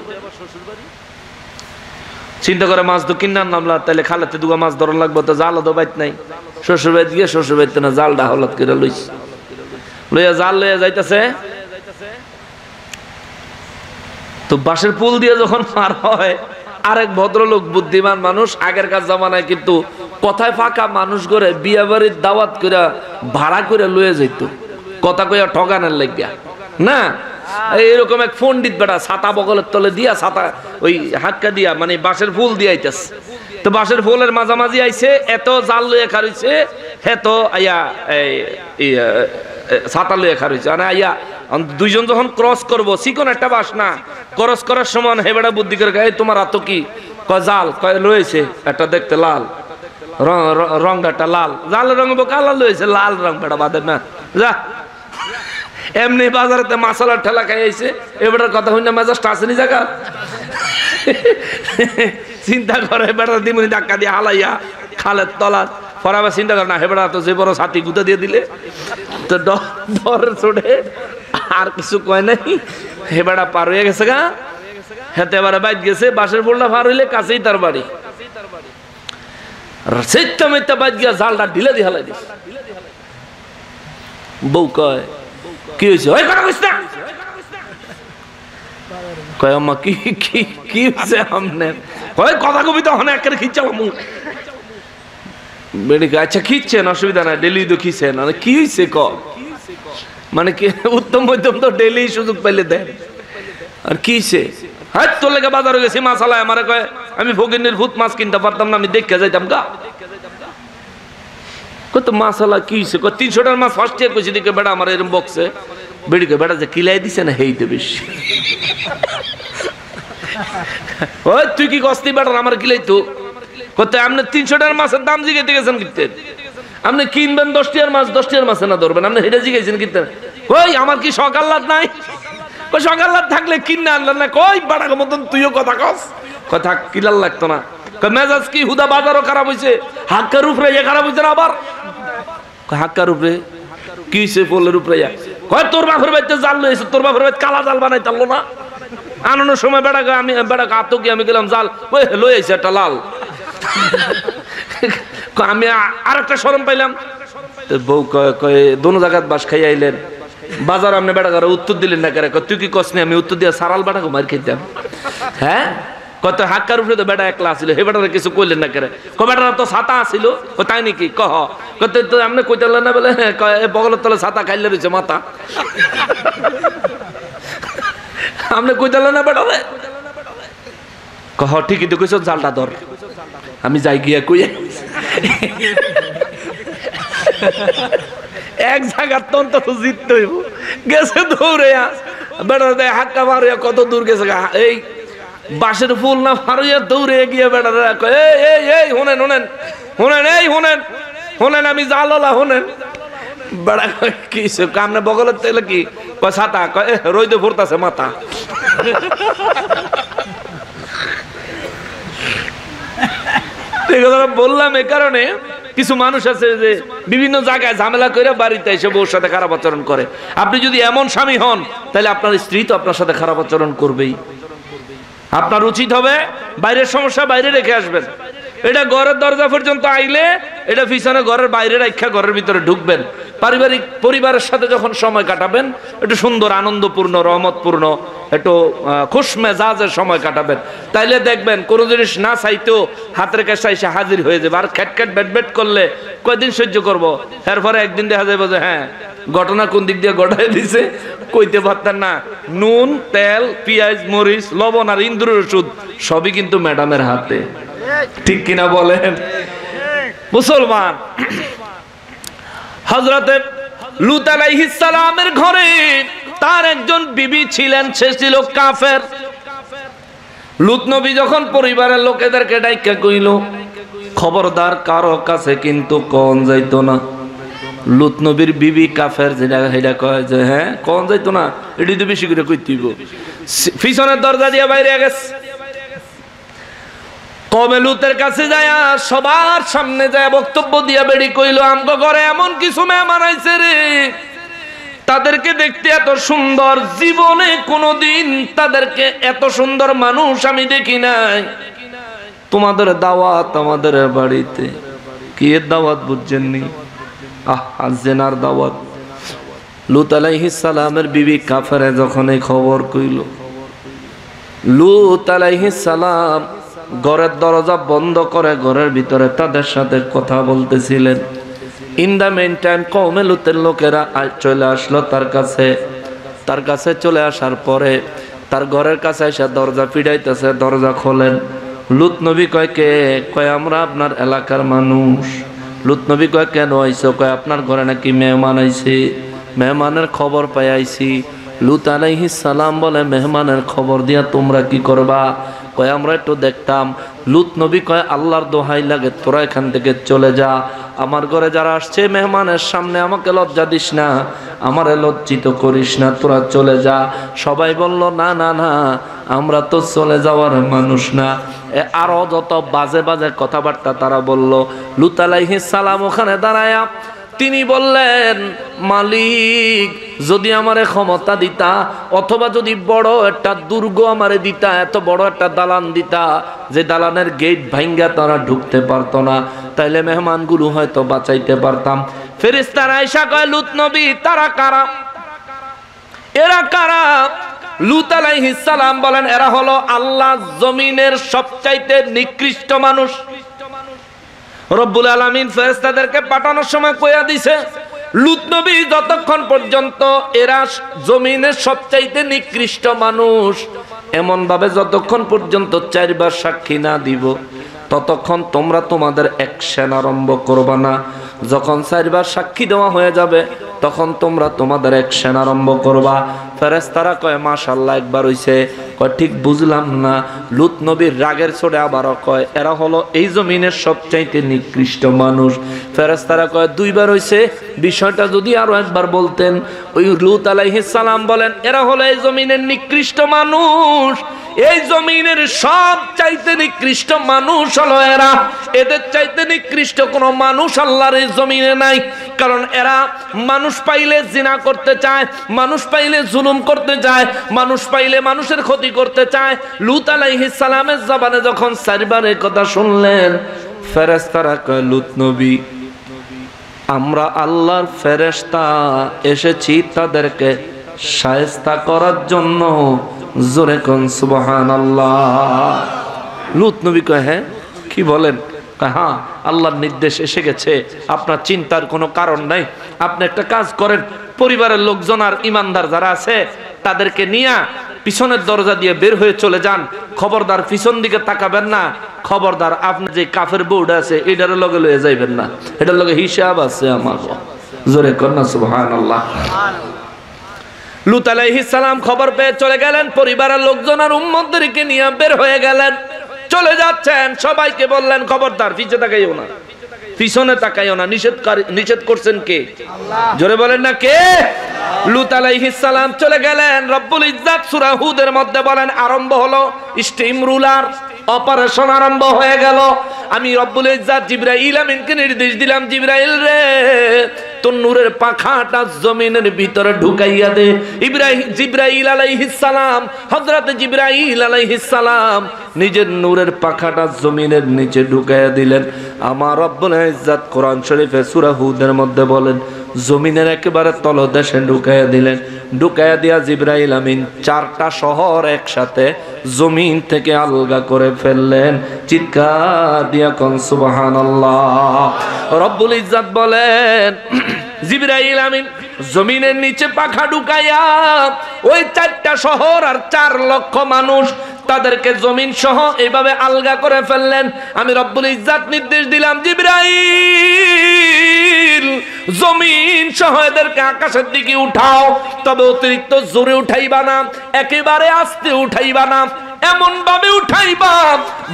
চিন্তা করে মাছ তো কিনার নামলা, তাহলে খালাতে দুগা মাছ ধরন লাগবো, তো জালও তো বাইত নাই, শ্বশুর বাড়ি গিয়ে শ্বশুর বাড়িতে না জালটা হলাত করে লইয়া জাল লইয়া যাইতেছে। তো বাঁশের পুল দিয়ে যখন পার হয়, আরেক ভদ্রলোক বুদ্ধিমান মানুষ, আগেরকার জামানায় কিন্তু কথায় ফাঁকা মানুষ করে বিয়ে বাড়ির দাওয়াত করে ভাড়া করে লয়ে যেত, কথা কইয়া ঠগানের লাগিয়া না। এইরকম এক পণ্ডিত বেটা ছাতা বগলের তলে দিয়া, ছাতা ওই হাক্কা দিয়া মানে বাঁশের ফুল দিয়ে আইতেছে। তো বাঁশের ফুলের মাঝামাঝি আইছে, এত জাল লইয়া খারইছে, এত আইয়া ছাতা লইয়া খারইছে, মানে আইয়া দুইজন যখন ক্রস করবো, চিকন একটা বাস না, ক্রস করার সময় হে বেটা বুদ্ধি করে গায়ে তোমার হাত কি কয় জাল, কয় লয়েছে একটা দেখতে লাল রংটা, একটা লাল জালের রঙ কালার লয়েছে, লাল রং বেটা বাদে না যা। এমনি বাজারেতে মাসালার ঠেলা খাইছে, এবারের কথা হইনা মেজাজটা আসেনি জায়গা, চিন্তা করে বেটা দিমুনি ধাক্কা দিয়ে হালাইয়া খালের তলার ফরাবার চিন্তা করে না, হেবেড়া তো যে বড় ছাতি গুঁতা দিয়ে দিলে তো ডর চড়ে আর কিছু কয় নাই, হেবেড়া পার হয়ে গেছে গা, হেতে এবারে বাইট গেছে, বাঁশের ফুলটা পার হইলে কাছেই তার বাড়ি, সেটা মেটা বাইট গিয়া জালটা ঢিলে দিয়ে হালাই দিস। বউ কয় কি হয়েছে? ওই কথা কইস না। কয় আম্মা কি কি কি হয়েছে? আমনে কয় কথা কবি তো হনে একের খিচালাম বেড়িকে। আচ্ছা খিচ্ছেন, অসুবিধা নাই, ডেলি তো খিচ্ছেন, কি হয়েছে ক? মানে কি উত্তম মধ্যম তো ডেলি সুযোগ পাইলে দেন, আর কি হয়েছে? হ্যাঁ তোর লেগে বাজারে গেছি মাছ আলায়, আমার কয় আমি ফকিনের ভূত মাছ কিনতে পারতাম না, আমি দেখে যাইতাম গা। কত মাছ আলা কি হয়েছে? 300 টাকার মাছ ফার্স্ট ইয়ার কইছি, দিকে বেড়া আমার এরকম বক্সে, বেড়িকে বেড়া যে কিলাই দিছে না হেইতে বেশি। ওই তুই কি কস্তি বেটার আমার কিলাই তো কত? আপনি 300 টাকার মাছের দাম জিগাইতে গেছেন কিনতে, আপনি কিনবেন 10 টাকার মাছ, 10 টাকার মাছে না ধরবেন, আপনি হেটা জিগাইছেন কিনতে। কই আমার কি সকাল্লাদ নাই? কই সকাল্লাদ থাকলে কিনে আনলেন না? কই বাড়ার মতন তুইও কথা কস, কথা কিলার লাগতো না। কই মেজাজ কি হুদা বাজারও খারাপ হইছে, হাক্কার উপরে ইয়ে খারাপ হইছে না আবার? হাক্কার উপরে কি হইছে? ফুলের উপরে কয় তোর বাপের বাড়িতে জাল লইছে, তোর বাপের বাড়িতে কালা জাল বানাই তারলো না? আনানোর সময় বেড়া আমি বেড়া আতো কি আমি গেলাম জাল ওই লই আইছে একটা লাল। আমি আর একটা শরম পাইলাম, বউ কয় দোনো জায়গায় বাস খাই আইলেন, বাজার আপনি বেড়া করে উত্তর দিলেন না, করে তুই কি কসনি? আমি উত্তর দিয়ে সারাল বেড়া মার খেতাম। হ্যাঁ কত হাক্কার উপরে তো বেটা একলা আসিল, হে বেটারা কিছু কইলেন না করে? ক বেটারা তো ছাতা আসিল, তাই নাকি? কহ কত তো আপনি কইতেলেন না বলে বগলের তলে ছাতা খাইলে রয়েছে মাথা, আপনি কইতেলেন না বেটারে? কহ ঠিকই তো কইছ, জালটা ধর, আমি যাই গিয়া কই এক জায়গার তন্ত জিততে হইব, গেছে দৌড়ে বেটারা দেয় হাক্কা মারিয়া কত দূর গেছে, এই বাঁশের ফুল না ফারুইয়া দৌড়ে গিয়ে বেটারা কয় এই হোনেন হোনেন হোনেন, এই হোনেন হোনেন, আমি জাললা হোনেন। বেড়া কয় কি কামনে বগলের তেলে কি কয় ছাতা, কয় রইদে ফুরতাছে মাথা। বললাম এ কারণে কিছু মানুষ আছে যে বিভিন্ন জায়গায় ঝামেলা করে বাড়িতে এসে বউর সাথে খারাপ আচরণ করে। আপনি যদি এমন স্বামী হন, তাহলে আপনার স্ত্রী তো আপনার সাথে খারাপ আচরণ করবেই। আপনার উচিত হবে বাইরের সমস্যা বাইরে রেখে আসবেন, এটা ঘরের দরজা পর্যন্ত আইলে এটা পিছনে ঘরের বাইরে রাখা ঘরের ভিতরে ঢুকবেন। পারিবারিক পরিবারের সাথে যখন সময় কাটাবেন, একটু সুন্দর আনন্দপূর্ণ রহমতপূর্ণ একটু খুশ মেজাজের সময় কাটাবেন, তাইলে দেখবেন কোনো জিনিস না চাইতেও হাতের কাছে এসে হাজির হয়ে যাবে। আর খ্যাট ব্যাট করলে কয়দিন সহ্য করবো? এরপরে একদিন দেখা যাবে যে হ্যাঁ ঘটনা কোন দিক দিয়ে ঘটাই দিছে কইতে পারতেন না। নুন তেল পেঁয়াজ মরিচ লবণ আর ইন্দ্রের ওষুধ সবই কিন্তু ম্যাডামের হাতে, ঠিক কিনা বলেন? মুসলমান হযরতে লূত আলাইহিস সালামের ঘরে তার একজন বিবি ছিলেন, সে ছিল কাফের। লূত নবী যখন পরিবারের লোকেদেরকে ডাইকা কইল, খবরদার কারো কাছে কিন্তু কোন যাইতো না, লুত নবীর বিবি কাফের যেটা সেটা কয় যে হ্যাঁ কোন যাইতো না, এটি তো বেশি করে কইতেইব। পিছনের দরজা দিয়ে বাইরে গেছে। কওমে লুতের কাছে যায় সবার সামনে যায় বক্তব্য দিয়া বেড়ি কইল, আমগো ঘরে এমন কিছু মেহমান আইছে রে, তাদেরকে দেখতে এত সুন্দর, জীবনে কোনোদিন তাদেরকে এত সুন্দর মানুষ আমি দেখি নাই। তোমাদের দাওয়াত আমাদের বাড়িতে। কি এর দাওয়াত বুঝছেননি? জেনার দাওয়াত। লুত আলাইহিস সালামের বিবি কাফেরে যখন এই খবর কইল, লুত আলাইহিস সালাম ঘরের দরজা বন্ধ করে ঘরের ভিতরে তাদের সাথে কথা বলতেছিলেন। ইন দ্য মেইন টাইম কওমে লুতের লোকেরা চলে আসলো তার কাছে চলে আসার পরে তার ঘরের কাছে এসে দরজা পিড়াইতেছে, দরজা খোলেন। লুত নবী কয় কে? কয় আমরা আপনার এলাকার মানুষ। লুত নবী কয় কেন আইছো? কয় আপনার ঘরে নাকি মেহমান আইছে, মেহমানের খবর পাই আইছি। লুত আলাইহিস সালাম বলে মেহমানের খবর দিয়া তোমরা কি করবা? কয় আমরা একটু দেখতাম। লুত নবী কয় আল্লাহর দোহাই লাগে তোরা এখান থেকে চলে যা, আমার ঘরে যারা আসছে মেহমানের সামনে আমাকে লজ্জা দিস না, আমারে লজ্জিত করিস না, তোরা চলে যা। সবাই বলল না না না, আমরা তো চলে যাওয়ার মানুষ না। আরো যত বাজে বাজে কথাবার্তা তারা বলল। লুত আলাইহিস সালাম ওখানে দাঁড়ায়া তিনি বললেন, মালিক যদি আমারে ক্ষমতা দিতা, অথবা যদি বড় একটা দুর্গ আমারে দিতা, এত বড় একটা দালান দিতা যে দালানের গেট ভাঙ্গা তারা ঢুকতে পারতো না, তাইলে মেহমানগুলো হয়তো বাঁচাইতে পারতাম। ফেরেশতারা আয়েশা কয়, লুত নবী তারা কারা? এরা কারা? লুত আলাইহিস সালাম বলেন, এরা হলো আল্লাহ জমিনের সবচাইতে নিকৃষ্ট মানুষ। রব্বুল আলামিন ফেরেশতাদেরকে পাঠানোর সময় কইয়া দিছে, লুত নবী যতক্ষণ পর্যন্ত এরা জমিনের সবচাইতে নিকৃষ্ট মানুষ, এমন ভাবে যতক্ষণ পর্যন্ত 4 বার সাক্ষী না দিব ততক্ষণ তোমরা তোমাদের অ্যাকশন আরম্ভ করবা না। যখন 4 বার সাক্ষী দেওয়া হয়ে যাবে তখন তোমরা তোমাদের অ্যাকশন আরম্ভ করবা। ফেরেশতারা কয় মাশাআল্লাহ একবার হইছে। কয় ঠিক বুঝলাম না। লুত নবীর রাগের চোটে আবারও কয় এরা হলো এই জমিনের সবচাইতে নিকৃষ্ট মানুষ। ফেরেশতারা কয় 2 বার হইছে, বিষয়টা যদি আরো একবার বলতেন। ওই লুত আলাইহিস সালাম বলেন এরা হলো এই জমিনের নিকৃষ্ট মানুষ, এই জমিনের সবচাইতে নিকৃষ্ট মানুষ হলো এরা। এদের চাইতে নিকৃষ্ট কোনো মানুষ আল্লাহর এই জমিনে নাই। কারণ এরা মানুষ পাইলে জিনা করতে চায়, মানুষ পাইলে জুলুম করতে চায়, মানুষ পাইলে মানুষের ক্ষতি করতে চায়। লুত আলাইহিস সালামের জবানে যখন 4 বার এই কথা শুনলেন, ফেরেশতারা কয় লুত নবী আমরা আল্লাহর ফেরেশতা এসেছি তাদেরকে শায়েস্তা করার জন্য। জোরে কোন সুবহানাল্লাহ। লুত নবী কয় হ্যাঁ কি বলেন? হ্যাঁ আল্লাহর নির্দেশ এসে গেছে, আপনার চিন্তার কোনো কারণ নাই। আপনি একটা কাজ করেন, পরিবারের লোকজন আর ইমানদার যারা আছে তাদেরকে নিয়ে পিছনের দরজা দিয়ে বের হয়ে চলে যান। খবরদার পিছন দিকে তাকাবেন না, খবরদার আপনি যে কাফের বউটা আছে এটার লগে লয়ে যাইবেন না, এটার লগে হিসাব আছে আমার। জোরে কর না সুবহানাল্লাহ। লুত আলাইহিস সালাম খবর পেয়ে চলে গেলেন, পরিবারের লোকজন আর উম্মতদেরকে নিয়ে বের হয়ে গেলেন। চলে যাচ্ছেন, সবাইকে বললেন খবরদার পিছে তাকাইও না, পিছনে তাকাইও না। নিষেধ করছেন কে? জোরে বলেন না কে? লুত আলাইহিস সালাম চলে গেলেন। রব্বুল ইজ্জাত সূরা হুদের মধ্যে বলেন আরম্ভ হলো স্টিম রুলার অপারেশন আরম্ভ হয়ে গেল। আমি রব্বুল ইজ্জাত জিবরাইল আমিনকে নির্দেশ দিলাম, জিবরাইল রে তোর নূরের পাখাটা জমিনের ভিতরে ঢুকাইয়া দে। জিবরাইল আলাইহিস সালাম, হযরত জিবরাইল আলাইহিস সালাম নিজের নূরের পাখাটা জমিনের নিচে ঢুকাইয়া দিলেন। আমার রব্বুল ইজ্জাত কোরআন শরীফে সূরা হুদের মধ্যে বলেন জমিনের একেবারে তলদেশে ঢুকাইয়া দিলেন। ঢুকাইয়া দিয়া জিবরাইল আমিন 4টা শহর একসাথে জমিন থেকে আলগা করে ফেললেন। চিৎকার দিয়া কোন সুবহানাল্লাহ। রব্বুল ইজ্জাত বলেন জিবরাইল আমিন জমিনের নিচে পাখা ঢুকাইয়া ওই 4টা শহর আর 4 লক্ষ মানুষ তাদেরকে জমিন সহ এইভাবে আলগা করে ফেললেন। আমি রব্বুল ইজ্জাত নির্দেশ দিলাম জিবরাইল জমিন সহ এদেরকে আকাশের দিকে উঠাও, তবে অতিরিক্ত জোরে উঠাইবা না, একেবারে আস্তে উঠাইবা না। এমন ভাবে উঠাইবা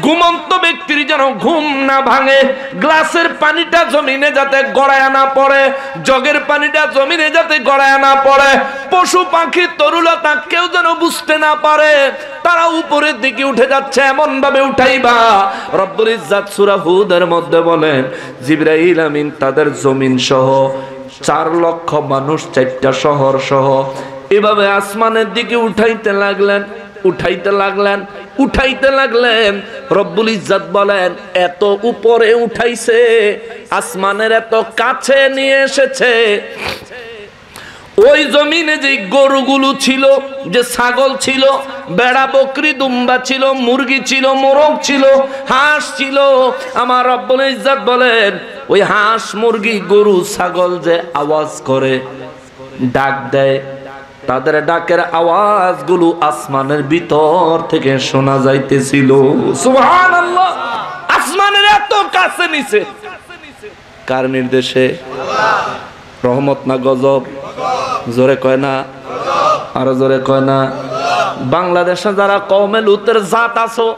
ঘুমন্ত ব্যক্তির যেন ঘুম না ভাঙে, গ্লাসের পানিটা জমিনে যাতে গড়ায় না পড়ে, জগের পানিটা জমিনে যাতে গড়ায় না পড়ে, পশু পাখি তরুলতা কেউ যেন বুঝতে না পারে তারা উপরের দিকে উঠে যাচ্ছে, এমন ভাবে উঠাইবা। রব্বুল ইজ্জাত সূরা হুদের মধ্যে বলেন জিবরাইল আমিন তাদের জমিন সহ 4 লক্ষ মানুষ 4টা শহর সহ এভাবে আসমানের দিকে উঠাইতে লাগলেন, উঠাইতে লাগলেন, উঠাইতে লাগলেন। রব্বুল ইজ্জাত বলেন এত উপরে উঠাইছে, আসমানের এত কাছে নিয়ে এসেছে, ওই জমিনে যে গরুগুলো ছিল, যে ছাগল ছিল, বেড়া বকরি দুম্বা ছিল, মুরগি ছিল, মোরগ ছিল, হাঁস ছিল, আমার রব্বুল ইজ্জাত বলেন ওই হাঁস মুরগি গরু ছাগল যে আওয়াজ করে ডাক দেয়, তাদের ডাকের আওয়াজগুলো আসমানের ভিতর থেকে শোনা যাইতেছিল। সুবহানাল্লাহ, আসমানের এত কাছে নিচে, কার নির্দেশে? রহমত না গজব? জোরে কয় না, আরো জোরে কয় না। বাংলাদেশে যারা কওমে লুতের জাত আছো,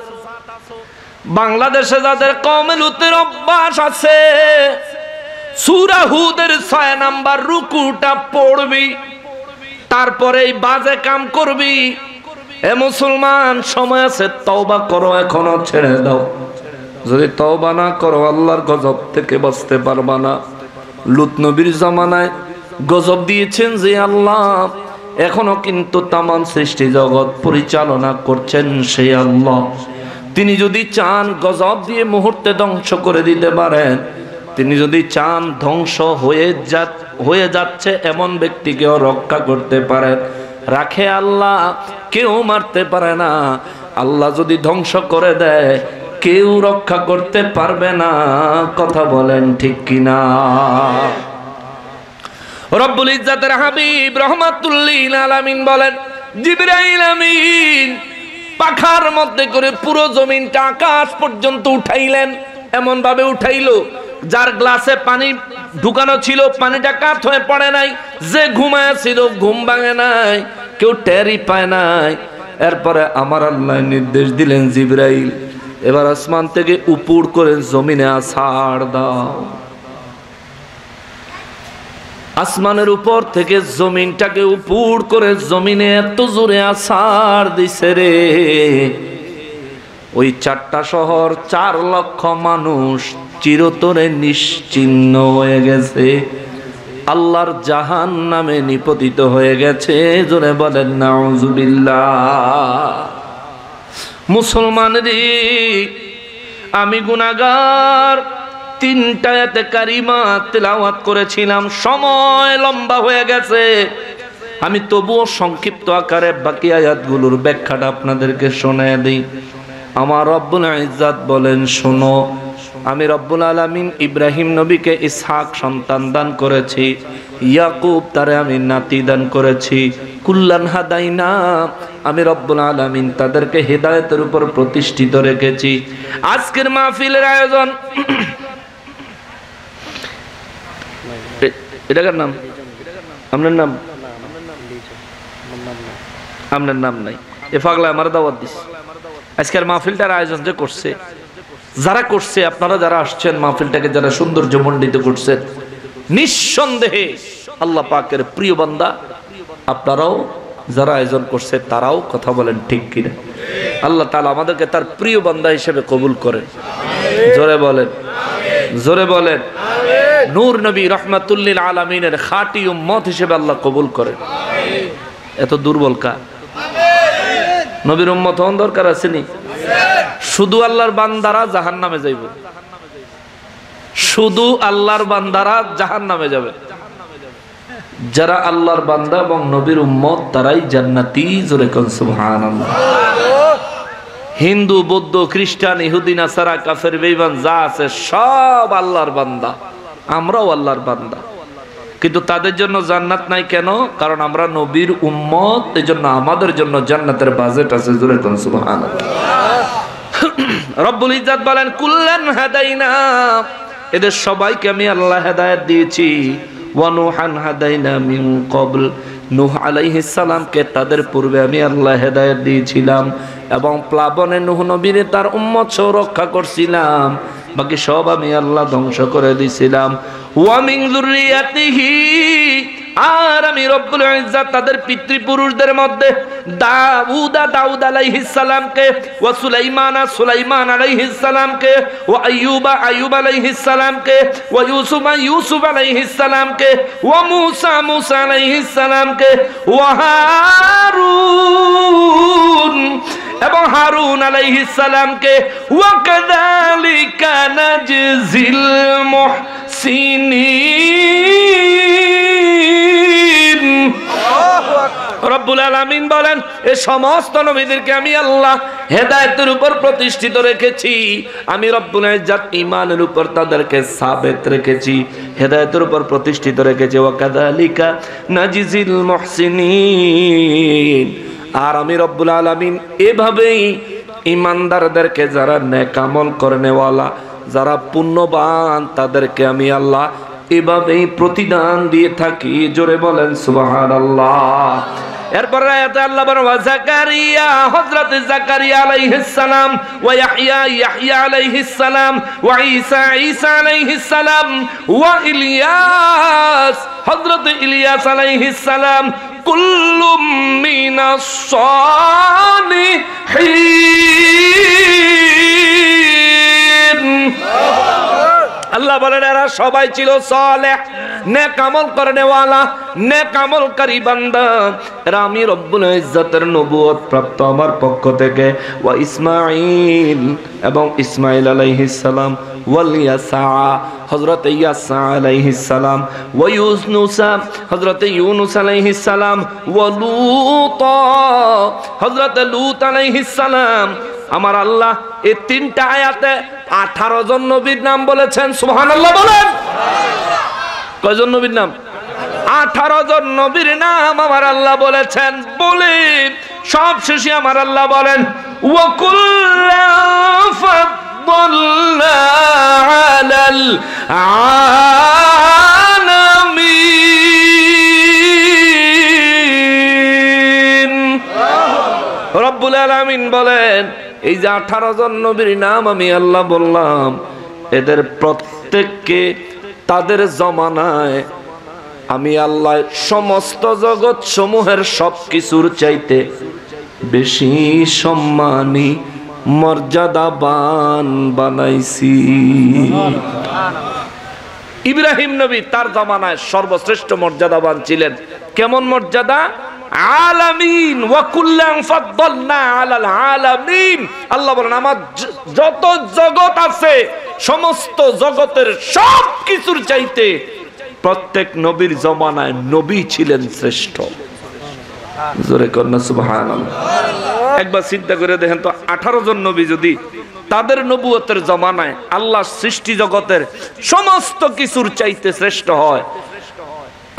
বাংলাদেশে যাদের কওমে লুতের অভ্যাস আছে, সূরা হুদের 6 নাম্বার রুকুটা পড়বি, তারপরে এই বাজে কাম করবি। এ মুসলমান, সময় আছে, তওবা করো, এখনো ছেড়ে দাও। যদি তওবা না করো আল্লাহর গজব থেকে বাঁচতে পারবা না। লুত নবীর জামানায় গজব দিয়েছেন যে আল্লাহ, এখনো কিন্তু তামাম সৃষ্টি জগৎ পরিচালনা করছেন সেই আল্লাহ। তিনি যদি চান গজব দিয়ে মুহূর্তে ধ্বংস করে দিতে পারেন, তিনি যদি চান ধ্বংস হয়ে যাচ্ছে এমন ব্যক্তিকেও রক্ষা করতে পারেন। রাখে আল্লাহ, কেউ মারতে পারে না। আল্লাহ যদি ধ্বংস করে দেয় কেউ রক্ষা করতে পারবে না। কথা বলেন ঠিক কিনা? রব্বুল ইজ্জাতের হাবিব রাহমাতুল লিল আলামিন বলেন জিবরাইল আমিন পাখার মধ্যে করে পুরো জমিনটা আকাশ পর্যন্ত উঠাইলেন। এমন ভাবে উঠাইলো যার গ্লাসে পানি ঢুকানো ছিল পানিটা কাত হয়ে পড়ে নাই, যে ঘুমায় ছিল ঘুম ভাঙে নাই, কেউ টেরই পায় নাই। এরপরে আমার আল্লাহ নির্দেশ দিলেন জিবরাইল এবার আসমান থেকে উপর করে জমিনে আছাড় দাও। আসমানের উপর থেকে জমিনটাকে উপর করে জমিনে এত জোরে আছাড় দিছে রে, ওই 4টা শহর 4 লক্ষ মানুষ চিরতরে নিশ্চিহ্ন হয়ে গেছে, আল্লাহর জাহান্নামে নিপতিত হয়ে গেছে। জোরে বলেন নাউজুবিল্লাহ। মুসলমানরে, আমি গুনাহগার, 3টা আয়াতে কারিমা তেলাওয়াত করেছিলাম, সময় লম্বা হয়ে গেছে, আমি তবুও সংক্ষিপ্ত আকারে বাকি আয়াতগুলোর ব্যাখ্যাটা আপনাদেরকে শোনায় দিই। আমার রব্বুল ইজ্জাত বলেন শোনো, আমি রব্বুল আলামিন ইব্রাহিম নবীকে ইসহাক সন্তান দান করেছি, ইয়াকুব তারে আমি নাতি দান করেছি, কুল্লান হাদাইনা, আমি রব্বুল আলামিন তাদেরকে হেদায়েতের উপর প্রতিষ্ঠিত রেখেছি। আজকের মাহফিলের আয়োজন, এটাকার নাম, আপনার নাম, আপনার নাম নাই, এ পাগলা আমার দাওয়াত দিস। আজকের মাহফিলটার আয়োজন যে করছে, যারা করছে, আপনারা যারা আসছেন মাহফিলটাকে যারা সৌন্দর্যমণ্ডিত করছেন, নিঃসন্দেহে আল্লাহ পাকের প্রিয় বান্দা। আপনারাও যারা আয়োজন করছে তারাও, কথা বলেন ঠিক কিনা? আল্লাহ তাআলা আমাদেরকে তার প্রিয় বান্দা হিসেবে কবুল করেন। জোরে বলেন, জোরে বলেন। নূর নবী রাহমাতুল লিল আলামিনের খাঁটি উম্মত হিসেবে আল্লাহ কবুল করেন। এত দুর্বল কা? নবীর উম্মত হওয়ার দরকার আসেনি? শুধু আল্লাহর বান্দারা জাহান্নামে যাইব, শুধু আল্লাহর বান্দারা জাহান্নামে যাবে। যারা আল্লাহর বান্দা এবং নবীর উম্মত তারাই জান্নাতি। জোরে কোন সুবহানাল্লাহ। হিন্দু, বৌদ্ধ, খ্রিস্টান, ইহুদি, নাসারা, কাফের, বেঈমান যা আছে সব আল্লাহর বান্দা, আমরাও আল্লাহর বান্দা। কিন্তু তাদের জন্য জান্নাত নাই কেন? কারণ আমরা নবীর উম্মত, এজন্য আমাদের জন্য জান্নাতের বাজেট আছে। জোরে কোন সুবহানাল্লাহ। রব্বুল ইজ্জাত বলেন কুল্লান হাদাইনা, এদের সবাইকে আমি আল্লাহ হেদায়েত দিয়েছি। ওয়া নূহান হাদাইনা মিন ক্বাবল, নূহ আলাইহিস সালামকে তাদের পূর্বে আমি আল্লাহ হেদায়েত দিয়েছিলাম। এবং প্লাবনে নূহ নবীরে তার উম্মত সহ রক্ষা করছিলাম, বাকি সব আমি আল্লাহ ধ্বংস করে দিছিলাম। ওয়া মিন যুররিয়াতিহি, আর আমি রব্বুল ইজ্জাত তাদের পিতৃপুরুষদের মধ্যে দাউদ আলাইহিস সালামকে, ওয়া সুলাইমান আলাইহিস সালামকে, ওয়া আইয়ুব আলাইহিস সালামকে, ওয়া ইউসুফ আলাইহিস সালামকে, ওয়া মুসা আলাইহিস সালামকে, ওয়া হারুন এবং হারুন আলাইহিস সালামকে, ওয়া কাযালিকা নাজজিল মুহসিনিন। রব্বুল আলামিন বলেন এই সমস্ত নবীদেরকে আমি আল্লাহ হেদায়েতের উপর প্রতিষ্ঠিত রেখেছি। আমি রব্বুল ইজ্জাত ঈমানের উপর তাদেরকে সাবিত রেখেছি, হেদায়েতের উপর প্রতিষ্ঠিত রেখেছি। ওয়া কাযালিকা নাজজিল মুহসিনিন। আর আমি রব্বুল আলামিন এভাবেই ঈমানদারদেরকে, যারা নেক আমল করেনেওয়ালা, যারা পুণ্যবান, তাদেরকে আমি আল্লাহ এভাবেই প্রতিদান দিয়ে থাকি। জোরে বলেন সুবহানাল্লাহ। এরপর আয়াতে আল্লাহ বলেন ওয়া যাকারিয়া, হযরত যাকারিয়া আলাইহিস সালাম, ওয়া ইয়াহইয়া আলাইহিস সালাম, ওয়া ঈসা আলাইহিস সালাম, ওয়া ইলিয়াস, হযরত ইলিয়াস আলাইহিস সালাম, কুল্লুম মিনাস সালিহিন। আল্লাহ বলেন এরা সবাই ছিল সালেহ, নেক আমল করেনেওয়ালা, নেক আমলকারী বান্দা। এরা আমি রব্বুল ইজ্জাতের নবুয়ত প্রাপ্ত আমার পক্ষ থেকে। ওয়া ইসমাঈল, এবং ইসমাঈল আলাইহিস সালাম, ওয়াল ইয়াসা, হযরত ইয়াসা আলাইহিস সালাম, ওয়া ইউনুস, হযরত ইউনুস আলাইহিস সালাম, ওয়া লূত, হযরত লূত আলাইহিস সালাম। আমার আল্লাহ এই তিনটা আয়াতে 18 জন নবীর নাম বলেছেন। সুবহানাল্লাহ বলেন। কয়জন নবীর নাম? 18 জন নবীর নাম আমার আল্লাহ বলেছেন। বলে সব শেষে আমার আল্লাহ বলেন ওয়া কুল্লান ফাদ্দালনা আলাল আলামিন। রব্বুল আলামিন বলেন এই যে 18 জন নবীর নাম আমি আল্লাহ বললাম, এদের প্রত্যেককে তাদের জমানায় আমি আল্লাহ সমস্ত জগৎ সমূহের সবকিছুর চাইতে বেশি সম্মানী, মর্যাদাবান বানাইছি। ইব্রাহিম নবী তার জমানায় সর্বশ্রেষ্ঠ মর্যাদাবান ছিলেন। কেমন মর্যাদা? আলামিন, ওয়া কুল্লান ফাদ্দালনা আলাল আলামিন। আল্লাহ বলেন আমার যত জগৎ আছে সমস্ত জগতের সব কিছুর চাইতে প্রত্যেক নবীর জমানায় নবী ছিলেন শ্রেষ্ঠ। জোরে কন্যা সুবহানাল্লাহ। একবার চিন্তা করে দেখেন তো, 18 জন নবী যদি তাদের নবুয়তের জমানায় আল্লাহ সৃষ্টি জগতের সমস্ত কিছুর চাইতে শ্রেষ্ঠ হয়,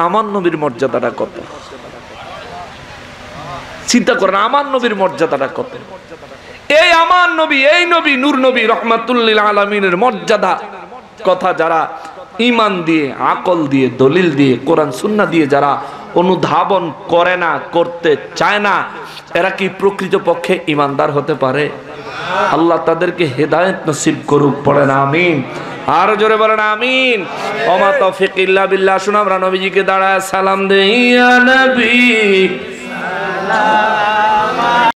আমার নবীর মর্যাদাটা কত? চিন্তা করেন আমার নবীর মর্যাদাটা কত। এই আমার নবী, এই নবী নূর নবী রহমাতুল লিল আলামিনের মর্যাদা কথা যারা ঈমান দিয়ে, আকল দিয়ে, দলিল দিয়ে, কোরআন সুন্নাহ দিয়ে যারা অনুধাবন করে না, করতে চায় না, এরা কি প্রকৃতপক্ষে ঈমানদার হতে পারে? আল্লাহ তাদেরকে হেদায়েত নসিব করুক। পড়েন আমিন। আর জোরে বলেন আমিন। ওমা তৌফিক ইল্লা বিল্লাহ। শুনো আমরা নবীজিকে দাঁড়ায় সালাম দেই, ইয়া নবী